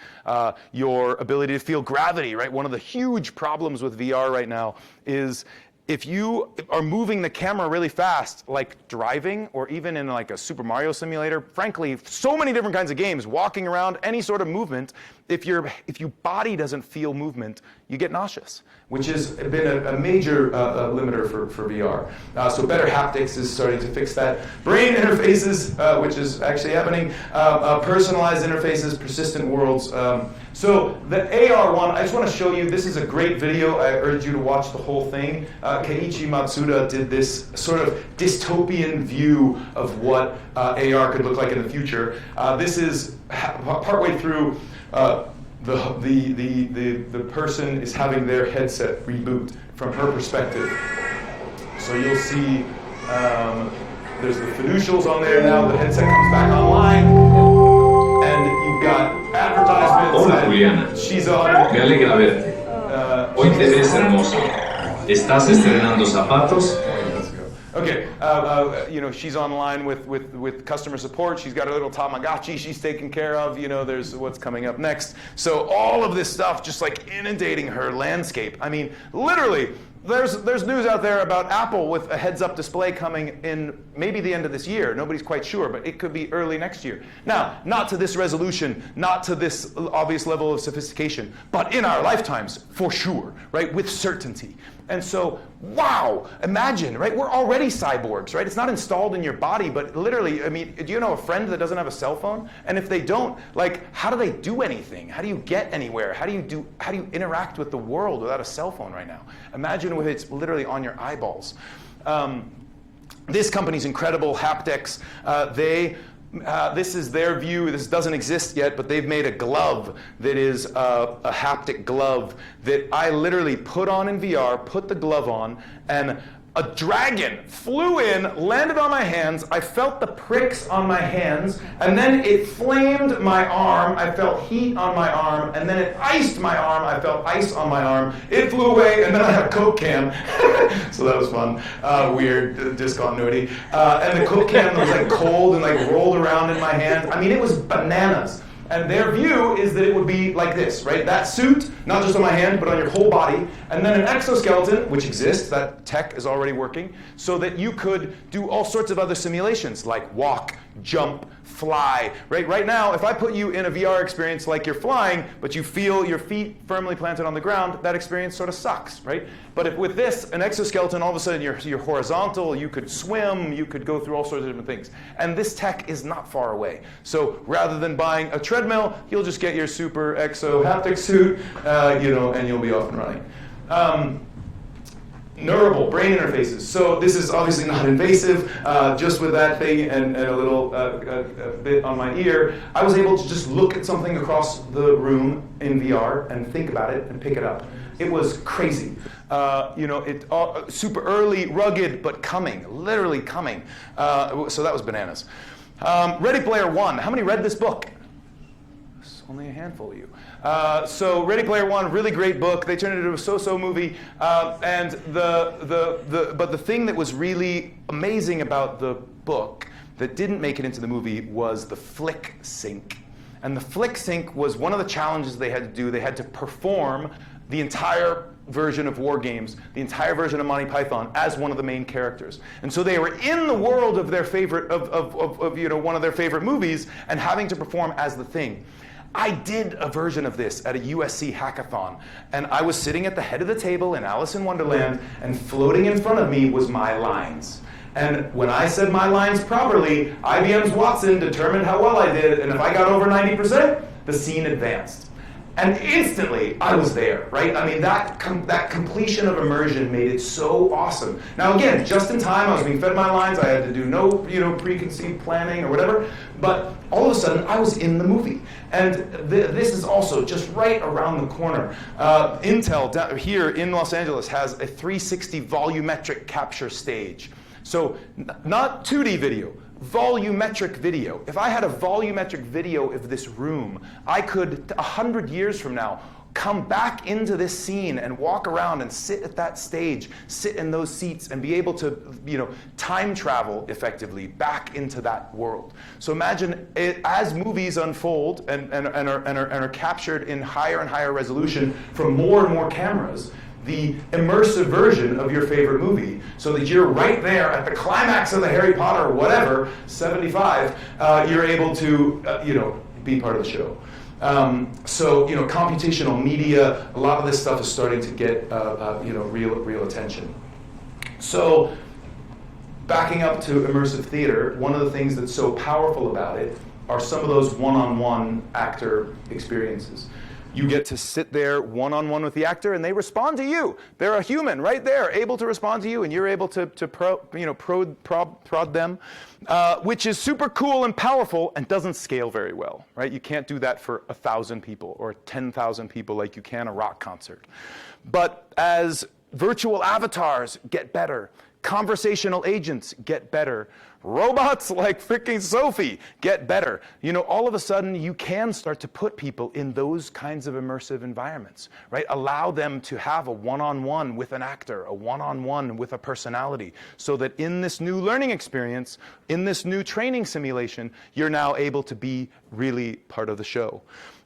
Your ability to feel gravity, right? One of the huge problems with VR right now is if you are moving the camera really fast, like driving, or even in like a Super Mario simulator, frankly, so many different kinds of games, walking around, any sort of movement, if your body doesn't feel movement, you get nauseous, which has been a major limiter for VR. So better haptics is starting to fix that. Brain interfaces, which is actually happening. Personalized interfaces, persistent worlds. So the AR one, I just want to show you, this is a great video. I urge you to watch the whole thing. Keiichi Matsuda did this sort of dystopian view of what AR could look like in the future. This is partway through. The person is having their headset reboot from her perspective. So you'll see there's the fiducials on there now. The headset comes back online, and you've got advertisements. Hola Juliana, She's on. me alegra verte. Hoy te ves hermoso. ¿Estás estrenando zapatos? Okay, you know, she's online with customer support. She's got a little Tamagotchi she's taking care of. You know, there's what's coming up next. So all of this stuff just like inundating her landscape. I mean, literally, there's news out there about Apple with a heads-up display coming in maybe the end of this year. Nobody's quite sure, but it could be early next year. Now, not to this resolution, not to this obvious level of sophistication, but in our lifetimes, for sure, right, with certainty. And so, wow, imagine, right? We're already cyborgs, right? It's not installed in your body, but literally, I mean, do you know a friend that doesn't have a cell phone? And if they don't, like, how do they do anything? How do you get anywhere? How do you interact with the world without a cell phone right now? Imagine if it's literally on your eyeballs. This company's incredible, Haptics. They This is their view. This doesn't exist yet, but they've made a glove that is a haptic glove that I literally put on in VR, put the glove on, and a dragon flew in, landed on my hands. I felt the pricks on my hands, and then it flamed my arm. I felt heat on my arm, and then it iced my arm. I felt ice on my arm. It flew away, and then I had a Coke can. So that was fun. Weird discontinuity. And the Coke can was like cold and like rolled around in my hands. I mean, it was bananas. And their view is that it would be like this, right? That suit, not just on my hand, but on your whole body. And then an exoskeleton, which exists, that tech is already working, so that you could do all sorts of other simulations, like walk, jump, fly. Right now, if I put you in a VR experience like you're flying, but you feel your feet firmly planted on the ground, that experience sort of sucks, right? But if with this, an exoskeleton, all of a sudden you're horizontal, you could swim, you could go through all sorts of different things. And this tech is not far away. So rather than buying a treadmill, you'll just get your super exo haptic suit, and you'll be off and running. Neural brain interfaces. So this is obviously not invasive. Just with that thing and a little bit on my ear, I was able to just look at something across the room in VR and think about it and pick it up. It was crazy. Super early, rugged, but coming, literally coming. So that was bananas. Ready Player One. How many read this book? It's only a handful of you. So Ready Player One, really great book. They turned it into a so-so movie. But the thing that was really amazing about the book that didn't make it into the movie was the flick sync. And the flick sync was one of the challenges they had to do. They had to perform the entire version of War Games, the entire version of Monty Python as one of the main characters. And so they were in the world of their favorite, one of their favorite movies and having to perform as the thing. I did a version of this at a USC hackathon, and I was sitting at the head of the table in Alice in Wonderland, and floating in front of me was my lines. And when I said my lines properly, IBM's Watson determined how well I did, and if I got over 90%, the scene advanced. And instantly, I was there, right? I mean, that completion of immersion made it so awesome. Now again, just in time, I was being fed my lines, I had to do no preconceived planning or whatever, but all of a sudden, I was in the movie. And this is also just right around the corner. Intel down here in Los Angeles has a 360 volumetric capture stage. So not 2D video, volumetric video. If I had a volumetric video of this room, I could, 100 years from now, come back into this scene and walk around and sit at that stage, sit in those seats, and be able to, time travel effectively back into that world. So imagine it, as movies unfold and are captured in higher and higher resolution from more and more cameras, the immersive version of your favorite movie, so that you're right there at the climax of the Harry Potter or whatever, 75, you're able to, be part of the show. Computational media, a lot of this stuff is starting to get, real attention. So, backing up to immersive theater, one of the things that's so powerful about it are some of those one-on-one actor experiences. You get to sit there one-on-one with the actor, and they respond to you. They're a human right there, able to respond to you, and you're able to prod them, which is super cool and powerful and doesn't scale very well, right? You can't do that for 1,000 people or 10,000 people like you can a rock concert. But as virtual avatars get better, conversational agents get better, robots like freaking Sophie get better. All of a sudden you can start to put people in those kinds of immersive environments, right? Allow them to have a one-on-one with an actor, a one-on-one with a personality, so that in this new learning experience, in this new training simulation, you're now able to be really part of the show.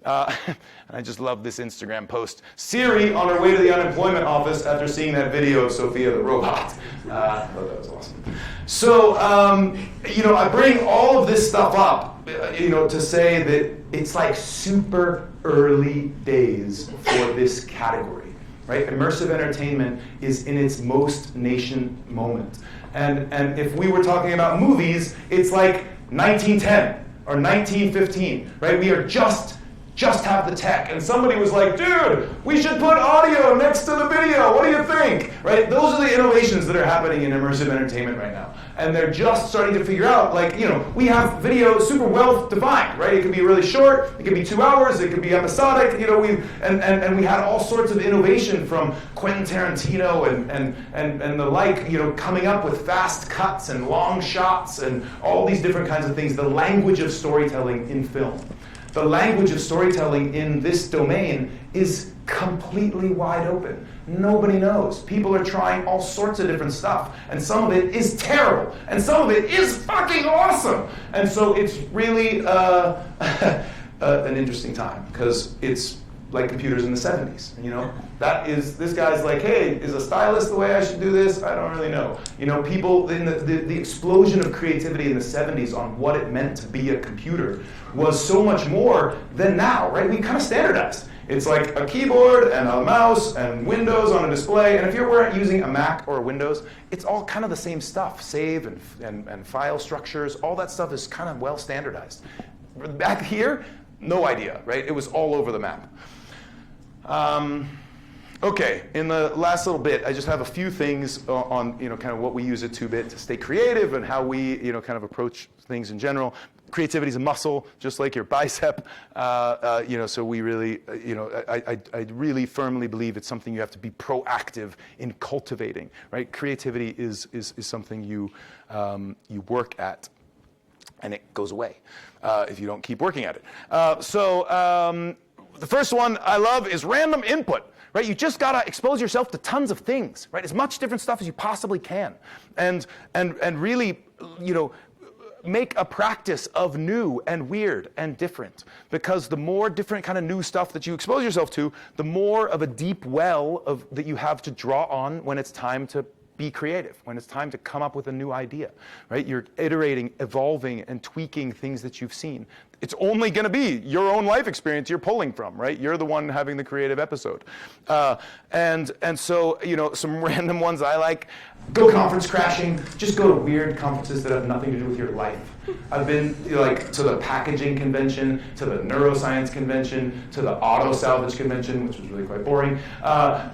I just love this Instagram post. Siri on her way to the unemployment office after seeing that video of Sophia the robot. I thought that was awesome. So, I bring all of this stuff up, to say that it's like super early days for this category, right? Immersive entertainment is in its most nascent moment. And if we were talking about movies, it's like 1910 or 1915, right? We are just just have the tech. And somebody was like, dude, we should put audio next to the video. What do you think? Right? Those are the innovations that are happening in immersive entertainment right now. And they're just starting to figure out, like, we have video super well defined, right? It can be really short, it can be 2 hours, it can be episodic, and we had all sorts of innovation from Quentin Tarantino and the like, coming up with fast cuts and long shots and all these different kinds of things. The language of storytelling in film. The language of storytelling in this domain is completely wide open. Nobody knows. People are trying all sorts of different stuff, and some of it is terrible, and some of it is fucking awesome. And so it's really an interesting time, because it's like computers in the 70s. This guy's like, hey, is a stylus the way I should do this? I don't really know. People in the explosion of creativity in the 70s on what it meant to be a computer was so much more than now, right? We kind of standardized. It's like a keyboard and a mouse and Windows on a display. And if you're using a Mac or a Windows, it's all kind of the same stuff. Save and file structures, all that stuff is kind of well standardized. Back here, no idea, right? It was all over the map. Okay, in the last little bit, I just have a few things on kind of what we use at 2-Bit to stay creative and how we kind of approach things in general. Creativity is a muscle, just like your bicep. So we really, I really firmly believe it's something you have to be proactive in cultivating, right? Creativity is something you work at, and it goes away if you don't keep working at it. The first one I love is random input. Right? You just gotta expose yourself to tons of things, right? As much different stuff as you possibly can, and really, make a practice of new and weird and different. Because the more different kind of new stuff that you expose yourself to, the more of a deep well that you have to draw on when it's time to be creative, when it's time to come up with a new idea, right? You're iterating, evolving, and tweaking things that you've seen. It's only going to be your own life experience you're pulling from, right? You're the one having the creative episode. And so, some random ones I like. Go conference crashing. Just go to weird conferences that have nothing to do with your life. I've been to the packaging convention, to the neuroscience convention, to the auto salvage convention, which was really quite boring.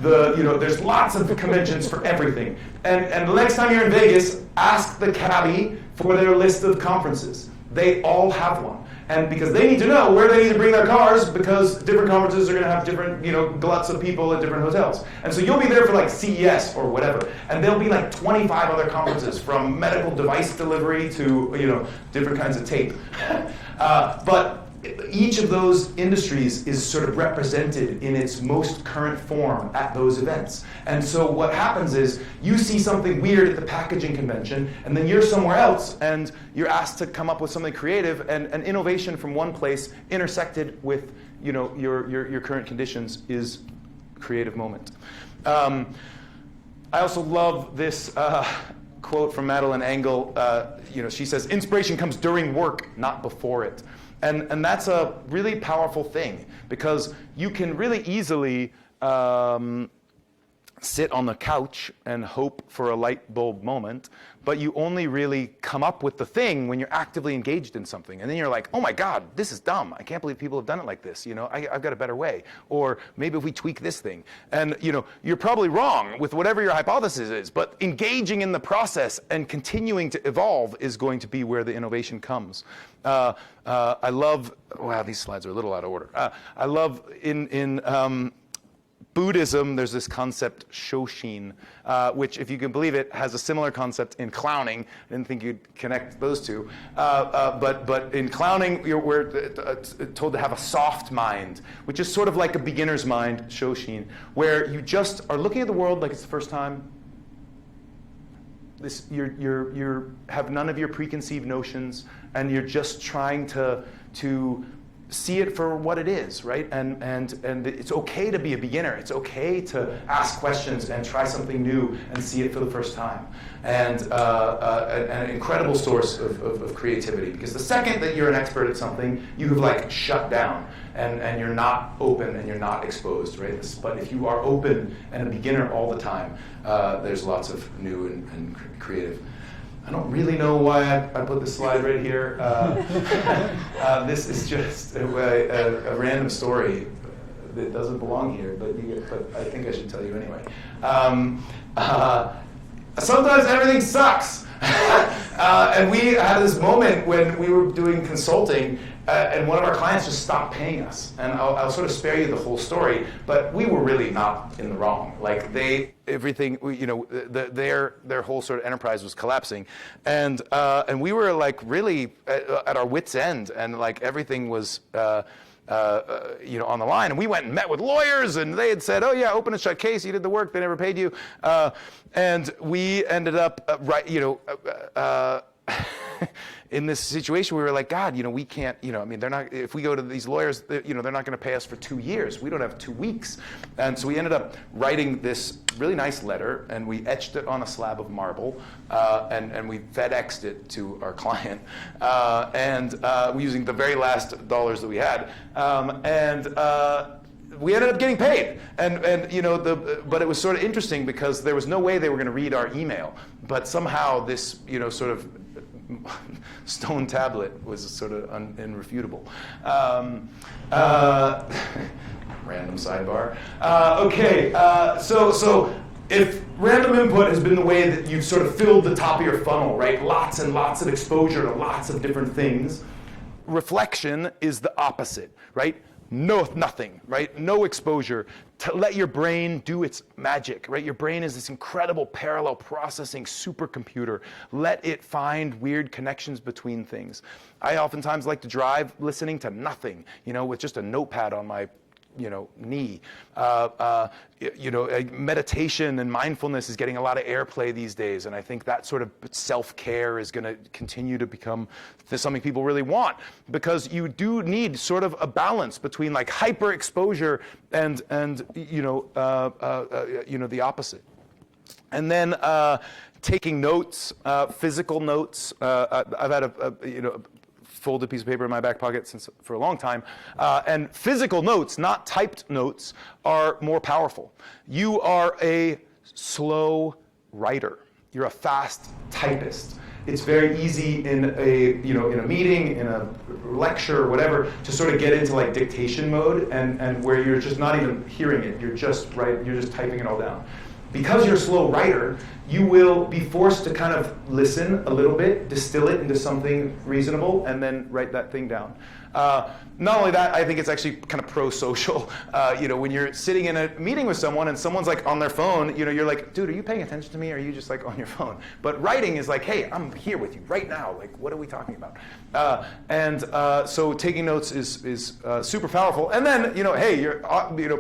There's lots of conventions for everything. And the next time you're in Vegas, ask the cabbie for their list of conferences. They all have one. And because they need to know where they need to bring their cars, because different conferences are going to have different, gluts of people at different hotels. And so you'll be there for like CES or whatever, and there'll be like 25 other conferences, from medical device delivery to, different kinds of tape. But each of those industries is sort of represented in its most current form at those events. And so what happens is you see something weird at the packaging convention, and then you're somewhere else, and you're asked to come up with something creative, and an innovation from one place intersected with your current conditions is a creative moment. I also love this quote from Madeleine Engel. She says, "Inspiration comes during work, not before it." And that's a really powerful thing, because you can really easily sit on the couch and hope for a light bulb moment, but you only really come up with the thing when you're actively engaged in something. And then you're like, oh my God, this is dumb. I can't believe people have done it like this. I've got a better way. Or maybe if we tweak this thing. And you're probably wrong with whatever your hypothesis is, but engaging in the process and continuing to evolve is going to be where the innovation comes. I love, wow, these slides are a little out of order. I love in Buddhism, there's this concept, shoshin, which, if you can believe it, has a similar concept in clowning. I didn't think you'd connect those two. But in clowning, we're told to have a soft mind, which is sort of like a beginner's mind, shoshin, where you just are looking at the world like it's the first time. You have none of your preconceived notions, and you're just trying to see it for what it is, right? And it's okay to be a beginner. It's okay to ask questions and try something new and see it for the first time. And an incredible source of creativity, because the second that you're an expert at something, you have like shut down, and you're not open and you're not exposed, right? But if you are open and a beginner all the time, there's lots of new and creative. I don't really know why I put this slide right here. This is just a random story that doesn't belong here, but I think I should tell you anyway. Sometimes everything sucks. And we had this moment when we were doing consulting, and one of our clients just stopped paying us. And I'll sort of spare you the whole story, but we were really not in the wrong. Like their whole sort of enterprise was collapsing, and we were like really at our wits' end, and like everything was. On the line, and we went and met with lawyers, and they had said, "Oh yeah, open and shut case. You did the work. They never paid you," and we ended up in this situation. We were like, God, we can't. They're not. If we go to these lawyers, they're not going to pay us for 2 years. We don't have 2 weeks, and so we ended up writing this really nice letter, and we etched it on a slab of marble, and we FedExed it to our client, and using the very last dollars that we had, we ended up getting paid, but it was sort of interesting because there was no way they were going to read our email, but somehow this sort of stone tablet was sort of irrefutable. Random sidebar. So if random input has been the way that you've sort of filled the top of your funnel, right? Lots and lots of exposure to lots of different things. Reflection is the opposite, right? Nothing, right? No exposure. To let your brain do its magic, right? Your brain is this incredible parallel processing supercomputer. Let it find weird connections between things. I oftentimes like to drive listening to nothing, with just a notepad on my knee. Meditation and mindfulness is getting a lot of airplay these days, and I think that sort of self-care is going to continue to become something people really want, because you do need sort of a balance between like hyper exposure and the opposite. And then taking notes, physical notes. I've had a folded piece of paper in my back pocket for a long time. And physical notes, not typed notes, are more powerful. You are a slow writer. You're a fast typist. It's very easy in a meeting, in a lecture, or whatever, to sort of get into like dictation mode, and where you're just not even hearing it. You're just typing it all down. Because you're a slow writer, you will be forced to kind of listen a little bit, distill it into something reasonable, and then write that thing down. Not only that, I think it's actually kind of pro-social. When you're sitting in a meeting with someone and someone's like on their phone, you're like, dude, are you paying attention to me, or are you just like on your phone? But writing is like, hey, I'm here with you right now. Like, what are we talking about? So taking notes is super powerful. And then, hey,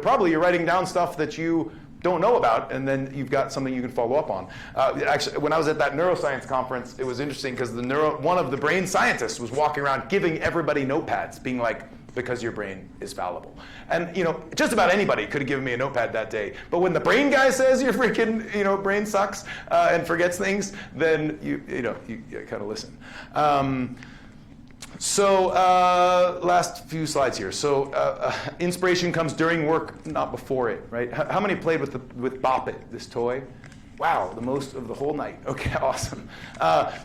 probably you're writing down stuff that you don't know about, and then you've got something you can follow up on. Actually, when I was at that neuroscience conference, it was interesting because one of the brain scientists was walking around giving everybody notepads, being like, because your brain is fallible. And just about anybody could have given me a notepad that day. But when the brain guy says your freaking brain sucks and forgets things, then you kind of listen. So last few slides here. So inspiration comes during work, not before it, right? How many played with Bop It, this toy? Wow, the most of the whole night. Okay, awesome.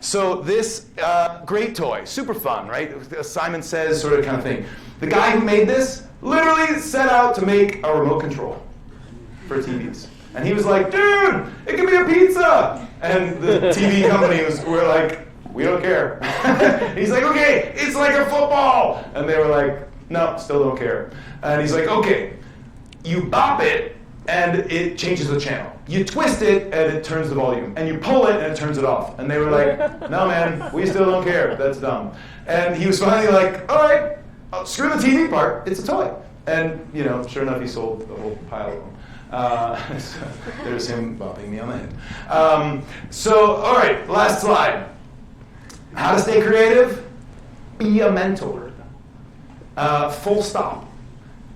So this great toy, super fun, right? Simon Says sort of kind of thing. The guy who made this literally set out to make a remote control for TVs. And he was like, dude, it could be a pizza. And the TV companies were like, we don't care. He's like, okay, it's like a football. And they were like, no, still don't care. And he's like, okay, you bop it and it changes the channel. You twist it and it turns the volume. And you pull it and it turns it off. And they were like, no, man, we still don't care. That's dumb. And he was finally like, all right, screw the TV part. It's a toy. And sure enough, he sold the whole pile of them. So there's him bopping me on the head. All right, last slide. How to stay creative? Be a mentor. Full stop.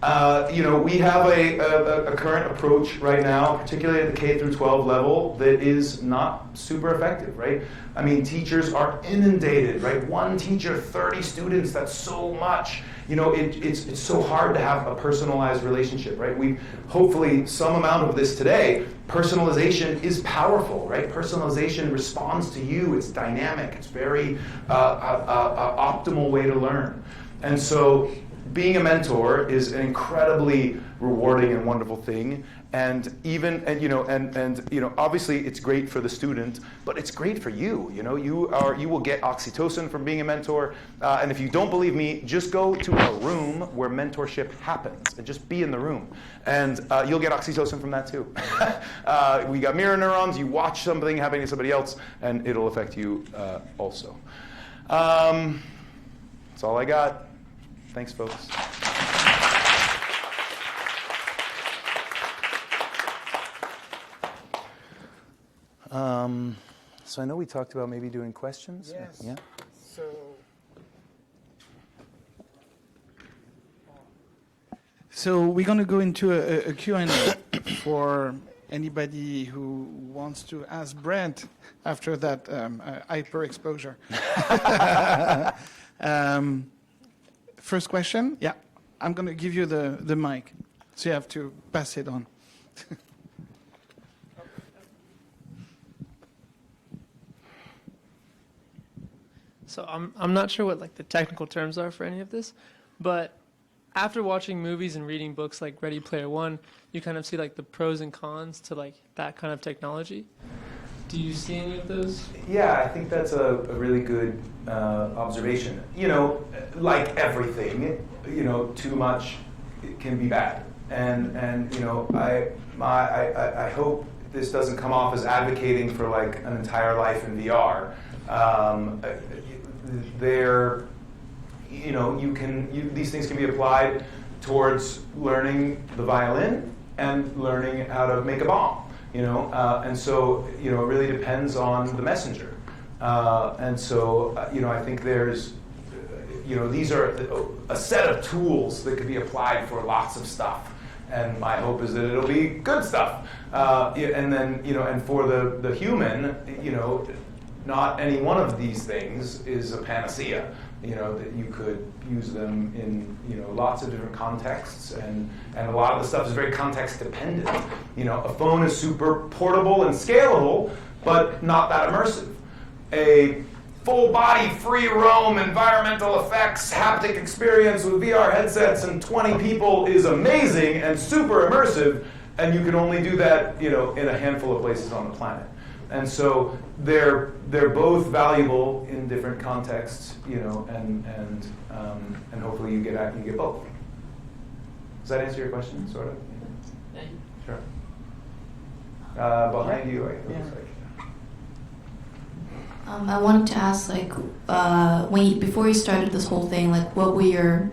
We have a current approach right now, particularly at the K through 12 level, that is not super effective, right? I mean, teachers are inundated, right? One teacher, 30 students, that's so much. It's so hard to have a personalized relationship, right? Hopefully some amount of this today, personalization is powerful, right? Personalization responds to you, it's dynamic, it's very optimal way to learn. And so being a mentor is an incredibly rewarding and wonderful thing, and obviously it's great for the student, but it's great for you. You will get oxytocin from being a mentor, and if you don't believe me, just go to a room where mentorship happens and just be in the room, and you'll get oxytocin from that too. We got mirror neurons. You watch something happening to somebody else, and it'll affect you also. That's all I got. Thanks, folks. So I know we talked about maybe doing questions. Yes. Yeah. So we're going to go into a Q&A for anybody who wants to ask Brent after that hyper exposure. First question. Yeah, I'm going to give you the mic, so you have to pass it on. So I'm not sure what like the technical terms are for any of this, but after watching movies and reading books like Ready Player One, you kind of see like the pros and cons to like that kind of technology. Do you see any of those? Yeah, I think that's a really good observation. Like everything, too much can be bad, and I hope this doesn't come off as advocating for like an entire life in VR. These things can be applied towards learning the violin and learning how to make a bomb. And so it really depends on the messenger. I think there's, these are a set of tools that could be applied for lots of stuff. And my hope is that it'll be good stuff. And then, and for the human, not any one of these things is a panacea. That you could use them in, lots of different contexts, and a lot of the stuff is very context dependent. A phone is super portable and scalable, but not that immersive. A full body, free roam, environmental effects, haptic experience with VR headsets and 20 people is amazing and super immersive, and you can only do that, in a handful of places on the planet. And so they're both valuable in different contexts, and hopefully you get both. Does that answer your question, sort of? Yeah. Sure. Behind you, it looks like. I wanted to ask, before you started this whole thing, what were your,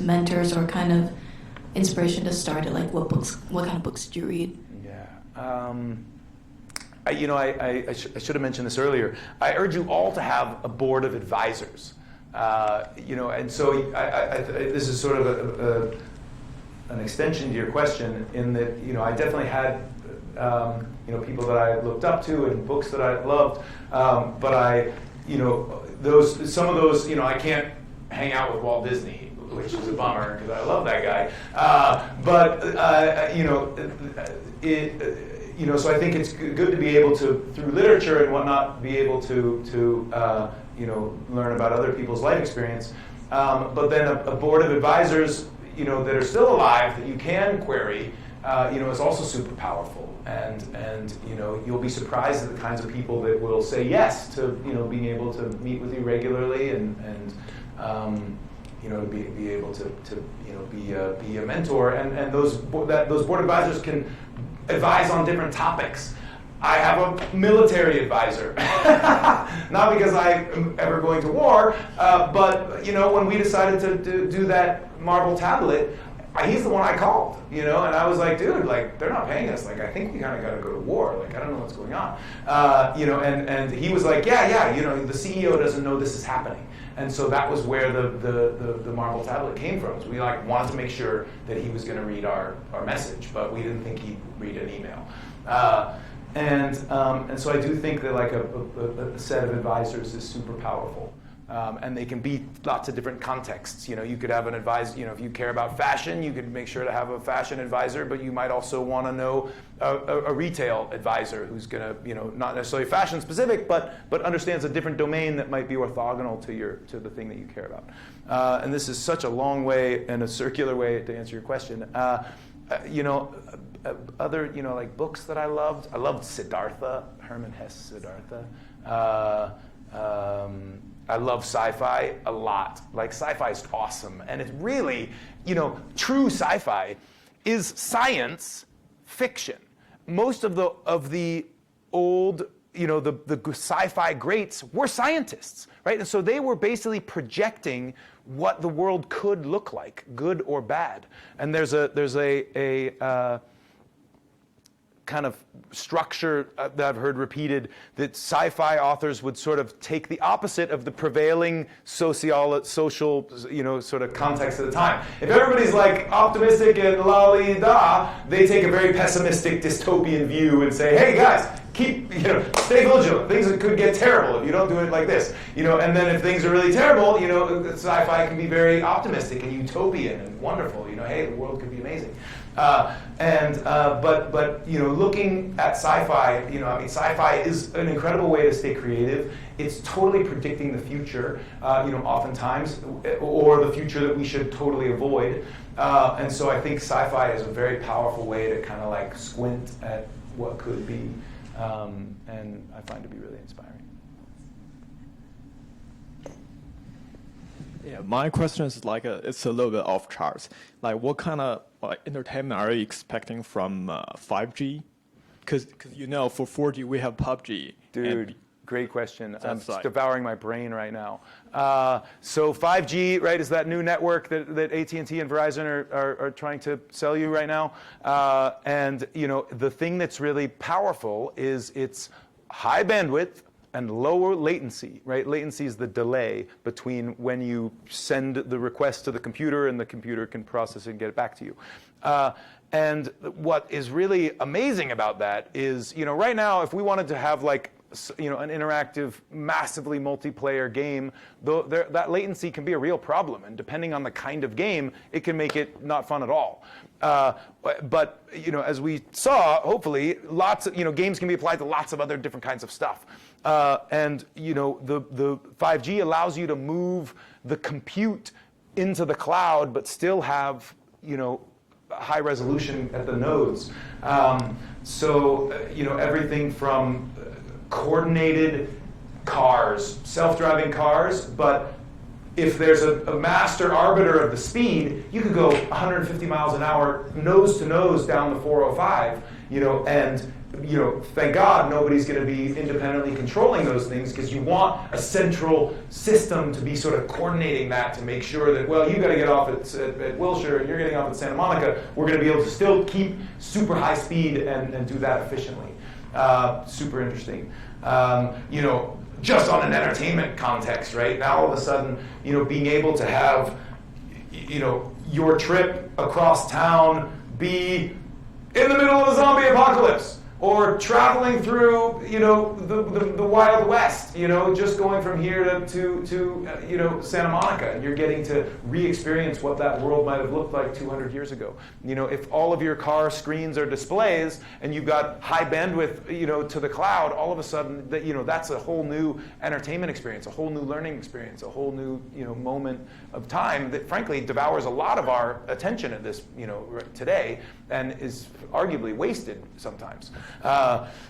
mentors or kind of inspiration to start it? What kind of books did you read? Yeah. I should have mentioned this earlier. I urge you all to have a board of advisors. And so this is sort of an extension to your question in that, I definitely had, people that I looked up to and books that I loved. But some of those, I can't hang out with Walt Disney, which is a bummer because I love that guy. So I think it's good to be able to, through literature and whatnot, be able to learn about other people's life experience. But then a board of advisors, that are still alive that you can query, is also super powerful. And you'll be surprised at the kinds of people that will say yes to, being able to meet with you regularly and be able to be a mentor. And those board advisors can advise on different topics. I have a military advisor, not because I'm ever going to war, but when we decided to do that marble tablet, he's the one I called, you know, and I was like, dude, like, they're not paying us. Like, I think we kind of got to go to war. Like, I don't know what's going on. You know, and he was like, yeah, you know, the CEO doesn't know this is happening. And so that was where the marble tablet came from. So we like wanted to make sure that he was going to read our message, but we didn't think he'd read an email. And so I do think that like a set of advisors is super powerful. And they can be lots of different contexts. You know, you could have an advisor, you know, if you care about fashion, you could make sure to have a fashion advisor, but you might also want to know a retail advisor who's going to, you know, not necessarily fashion specific, but understands a different domain that might be orthogonal to the thing that you care about. And this is such a long way and a circular way to answer your question. You know, other, you know, like books that I loved Siddhartha, Hermann Hesse Siddhartha. I love sci-fi a lot. Like, sci-fi is awesome. And it's really, you know, true sci-fi is science fiction. Most of the old, you know, the sci-fi greats were scientists, right? And so they were basically projecting what the world could look like, good or bad. And there's a kind of structure that I've heard repeated, that sci-fi authors would sort of take the opposite of the prevailing social, you know, sort of context at the time. If everybody's like optimistic and la-li-da, they take a very pessimistic dystopian view and say, hey guys, keep, you know, stay vigilant. Things could get terrible if you don't do it like this, you know. And then if things are really terrible, you know, sci-fi can be very optimistic and utopian and wonderful. You know, hey, the world could be amazing. But you know, looking at sci-fi, you know, I mean, sci-fi is an incredible way to stay creative. It's totally predicting the future, you know, oftentimes, or the future that we should totally avoid. And so I think sci-fi is a very powerful way to kind of like squint at what could be, and I find to be really inspiring. Yeah, my question is like it's a little bit off charts. Like, what kind of entertainment are you expecting from 5G? Because you know, for 4G we have PUBG. Dude, great question. I'm like, devouring my brain right now. So 5G, right, is that new network that AT&T and Verizon are trying to sell you right now. And you know, the thing that's really powerful is it's high bandwidth and lower latency, right? Latency is the delay between when you send the request to the computer and the computer can process it and get it back to you. And what is really amazing about that is, you know, right now, if we wanted to have like, you know, an interactive, massively multiplayer game, that latency can be a real problem. And depending on the kind of game, it can make it not fun at all. But you know, as we saw, hopefully, lots of, you know, games can be applied to lots of other different kinds of stuff. And you know, the 5G allows you to move the compute into the cloud, but still have, you know, high resolution at the nodes. So you know, everything from coordinated cars, self-driving cars, but if there's a master arbiter of the speed, you could go 150 miles an hour, nose to nose down the 405, you know, and you know, thank God nobody's going to be independently controlling those things, because you want a central system to be sort of coordinating that to make sure that, well, you got to get off at Wilshire, and you're getting off at Santa Monica. We're going to be able to still keep super high speed and do that efficiently. Super interesting. You know, just on an entertainment context, right? Now all of a sudden, you know, being able to have, you know, your trip across town be in the middle of a zombie apocalypse, or traveling through, you know, the Wild West, you know, just going from here to you know, Santa Monica, and you're getting to re-experience what that world might have looked like 200 years ago. You know, if all of your car screens are displays and you've got high bandwidth, you know, to the cloud, all of a sudden, that, you know, that's a whole new entertainment experience, a whole new learning experience, a whole new, you know, moment of time that frankly devours a lot of our attention at this, you know, today, and is arguably wasted sometimes.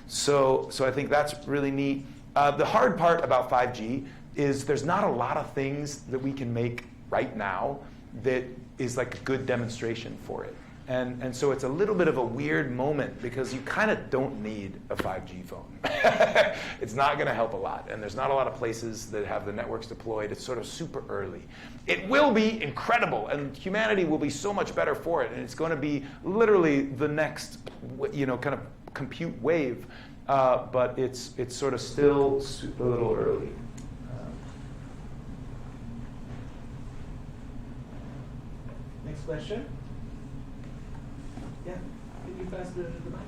So I think that's really neat. The hard part about 5G is there's not a lot of things that we can make right now that is like a good demonstration for it. And so it's a little bit of a weird moment because you kind of don't need a 5G phone. It's not going to help a lot. And there's not a lot of places that have the networks deployed. It's sort of super early. It will be incredible, and humanity will be so much better for it. And it's going to be literally the next, kind of compute wave. But it's sort of still a little early. Next question. Yeah, can you pass the mic?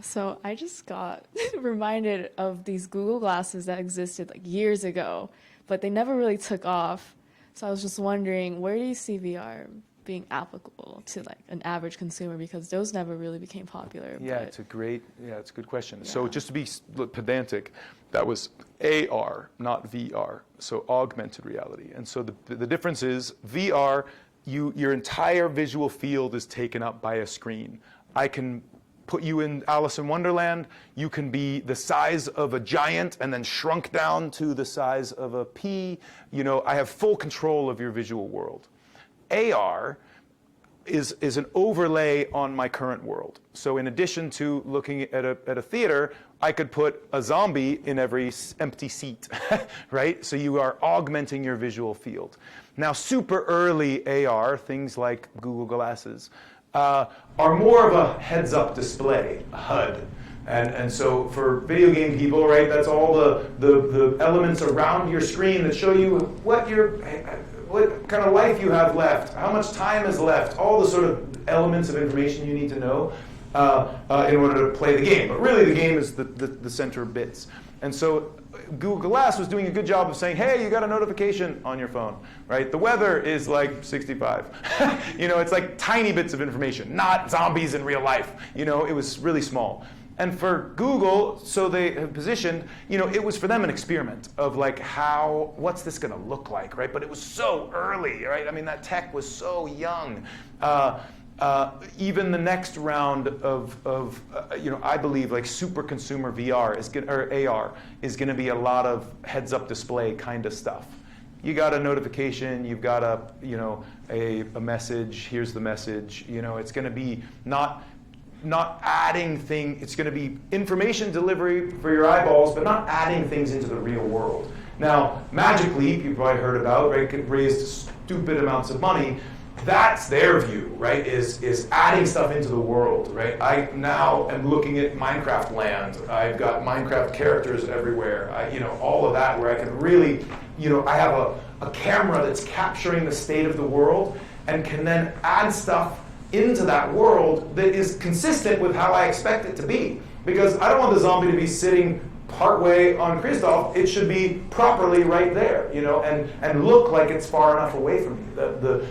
So I just got reminded of these Google glasses that existed like years ago, but they never really took off. So I was just wondering, where do you see VR being applicable to like an average consumer, because those never really became popular? Yeah, it's a good question. Yeah. So just to be pedantic, that was AR, not VR, so augmented reality. And so the difference is VR, your entire visual field is taken up by a screen. I can put you in Alice in Wonderland, you can be the size of a giant and then shrunk down to the size of a pea. I have full control of your visual world. AR is an overlay on my current world. So in addition to looking at a theater, I could put a zombie in every empty seat, right? So you are augmenting your visual field. Now, super early AR, things like Google Glasses, are more of a heads-up display, a HUD. And so for video game people, right, that's all the elements around your screen that show you what kind of life you have left, how much time is left, all the sort of elements of information you need to know in order to play the game. But really the game is the center bits. And so Google Glass was doing a good job of saying, hey, you got a notification on your phone, right? The weather is like 65. It's like tiny bits of information, not zombies in real life. It was really small. And for Google, so they have positioned, it was for them an experiment of like what's this going to look like, right? But it was so early, right? I mean, that tech was so young. Even the next round of I believe like super consumer VR or AR is going to be a lot of heads-up display kind of stuff. You got a notification, you've got a message. Here's the message. It's going to be not adding things. It's going to be information delivery for your eyeballs, but not adding things into the real world. Now, Magic Leap, you've probably heard about, right? Raised stupid amounts of money. That's their view, right? Is adding stuff into the world, right? I now am looking at Minecraft land. I've got Minecraft characters everywhere. All of that, where I can really, I have a camera that's capturing the state of the world and can then add stuff into that world that is consistent with how I expect it to be. Because I don't want the zombie to be sitting partway on Christoph. It should be properly right there, and look like it's far enough away from me.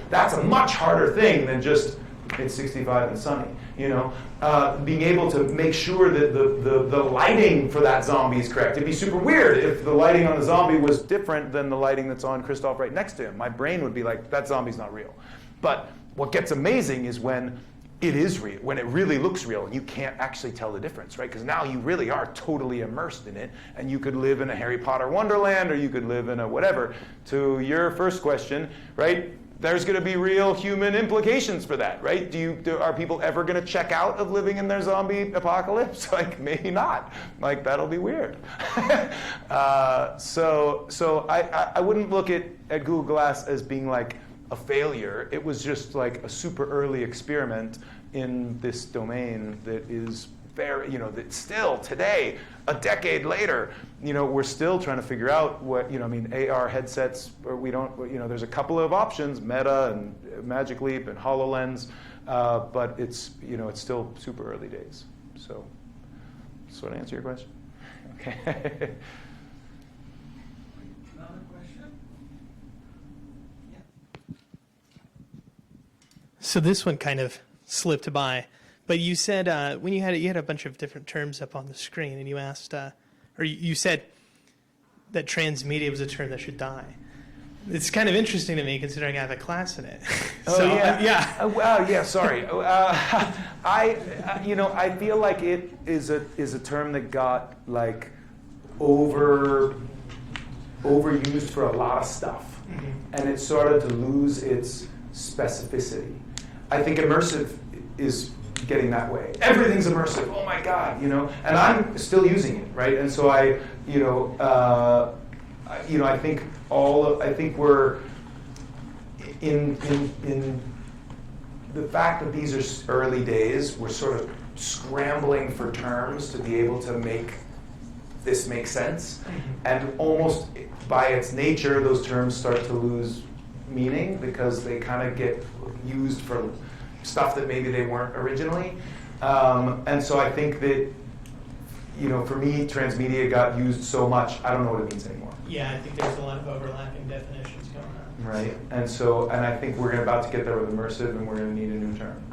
That's a much harder thing than just it's 65 and sunny. Being able to make sure that the lighting for that zombie is correct. It'd be super weird if the lighting on the zombie was different than the lighting that's on Christoph right next to him. My brain would be like, that zombie's not real. But what gets amazing is when it is real, when it really looks real, and you can't actually tell the difference, right? Because now you really are totally immersed in it, and you could live in a Harry Potter wonderland, or you could live in a whatever. To your first question, right? There's going to be real human implications for that, right? Are people ever going to check out of living in their zombie apocalypse? Like, maybe not. Like, that'll be weird. So I wouldn't look at Google Glass as being like a failure. It was just like a super early experiment in this domain that is very, that still today, a decade later, we're still trying to figure out what, AR headsets, or we don't, there's a couple of options, Meta and Magic Leap and HoloLens, but it's, it's still super early days. So, does that answer your question? Okay. So this one kind of slipped by, but you said when you had a bunch of different terms up on the screen, and you asked, or you said that transmedia was a term that should die. It's kind of interesting to me, considering I have a class in it. So, yeah. Sorry. I feel like it is a term that got like overused for a lot of stuff. and it started to lose its specificity. I think immersive is getting that way. Everything's immersive. Oh my God, you know. And I'm still using it, right? And so I think we're in the fact that these are early days. We're sort of scrambling for terms to be able to make this make sense, and almost by its nature, those terms start to lose meaning because they kind of get used for stuff that maybe they weren't originally. And so I think that, you know, for me, transmedia got used so much, I don't know what it means anymore. Yeah, I think there's a lot of overlapping definitions going on. Right, and I think we're about to get there with immersive, and we're going to need a new term.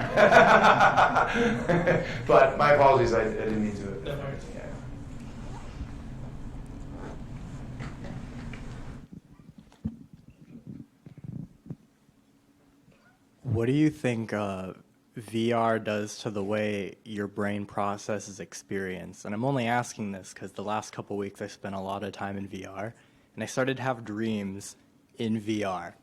But my apologies, I didn't need to. No worries. Yeah. What do you think VR does to the way your brain processes experience? And I'm only asking this because the last couple weeks I spent a lot of time in VR, and I started to have dreams in VR.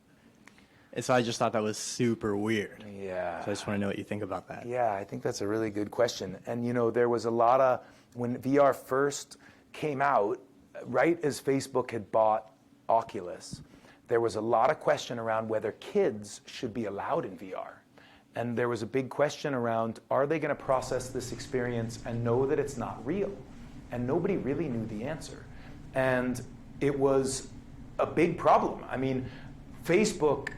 And so I just thought that was super weird. Yeah. So I just want to know what you think about that. Yeah, I think that's a really good question. And you know, there was a lot of, when VR first came out, right as Facebook had bought Oculus, there was a lot of question around whether kids should be allowed in VR. And there was a big question around, are they going to process this experience and know that it's not real? And nobody really knew the answer. And it was a big problem. I mean, Facebook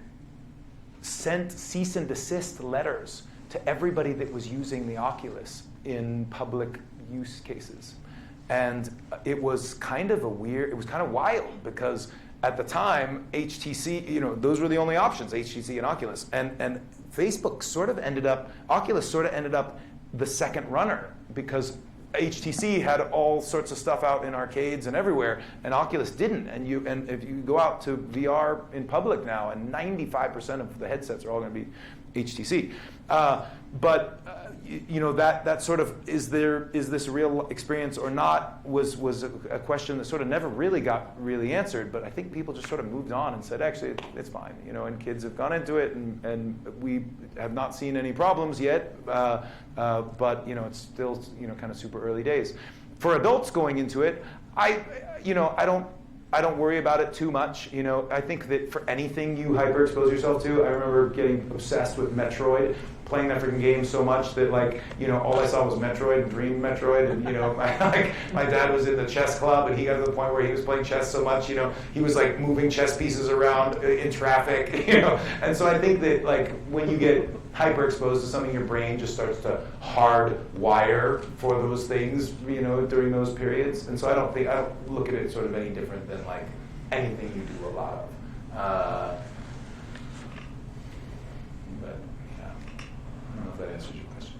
sent cease and desist letters to everybody that was using the Oculus in public use cases. And it was kind of it was kind of wild because at the time, HTC, you know, those were the only options, HTC and Oculus. And Facebook Oculus sort of ended up the second runner because HTC had all sorts of stuff out in arcades and everywhere, and Oculus didn't. And if you go out to VR in public now, and 95% of the headsets are all going to be HTC. You know, that sort of, is this a real experience or not, was a question that sort of never really got answered. But I think people just sort of moved on and said, actually, it's fine. You know, and kids have gone into it, and we have not seen any problems yet. But you know, it's still, you know, kind of super early days. For adults going into it, I don't worry about it too much. You know, I think that for anything you hyperexpose yourself to, I remember getting obsessed with Metroid, playing that freaking game so much that, like, you know, all I saw was Metroid and Dream Metroid, and you know, my dad was in the chess club, and he got to the point where he was playing chess so much, you know, he was like moving chess pieces around in traffic, you know, and so I think that, like, when you get hyperexposed to something, your brain just starts to hardwire for those things, you know, during those periods. And so I don't look at it sort of any different than like anything you do a lot of. But yeah, I don't know if that answers your question.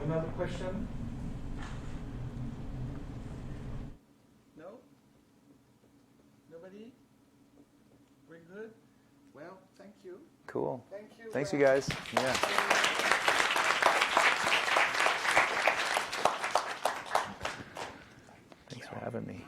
Another question? No? Nobody? We're good? Well, thank you. Cool. Thank you. Thanks, you guys. Yeah. Thanks for having me.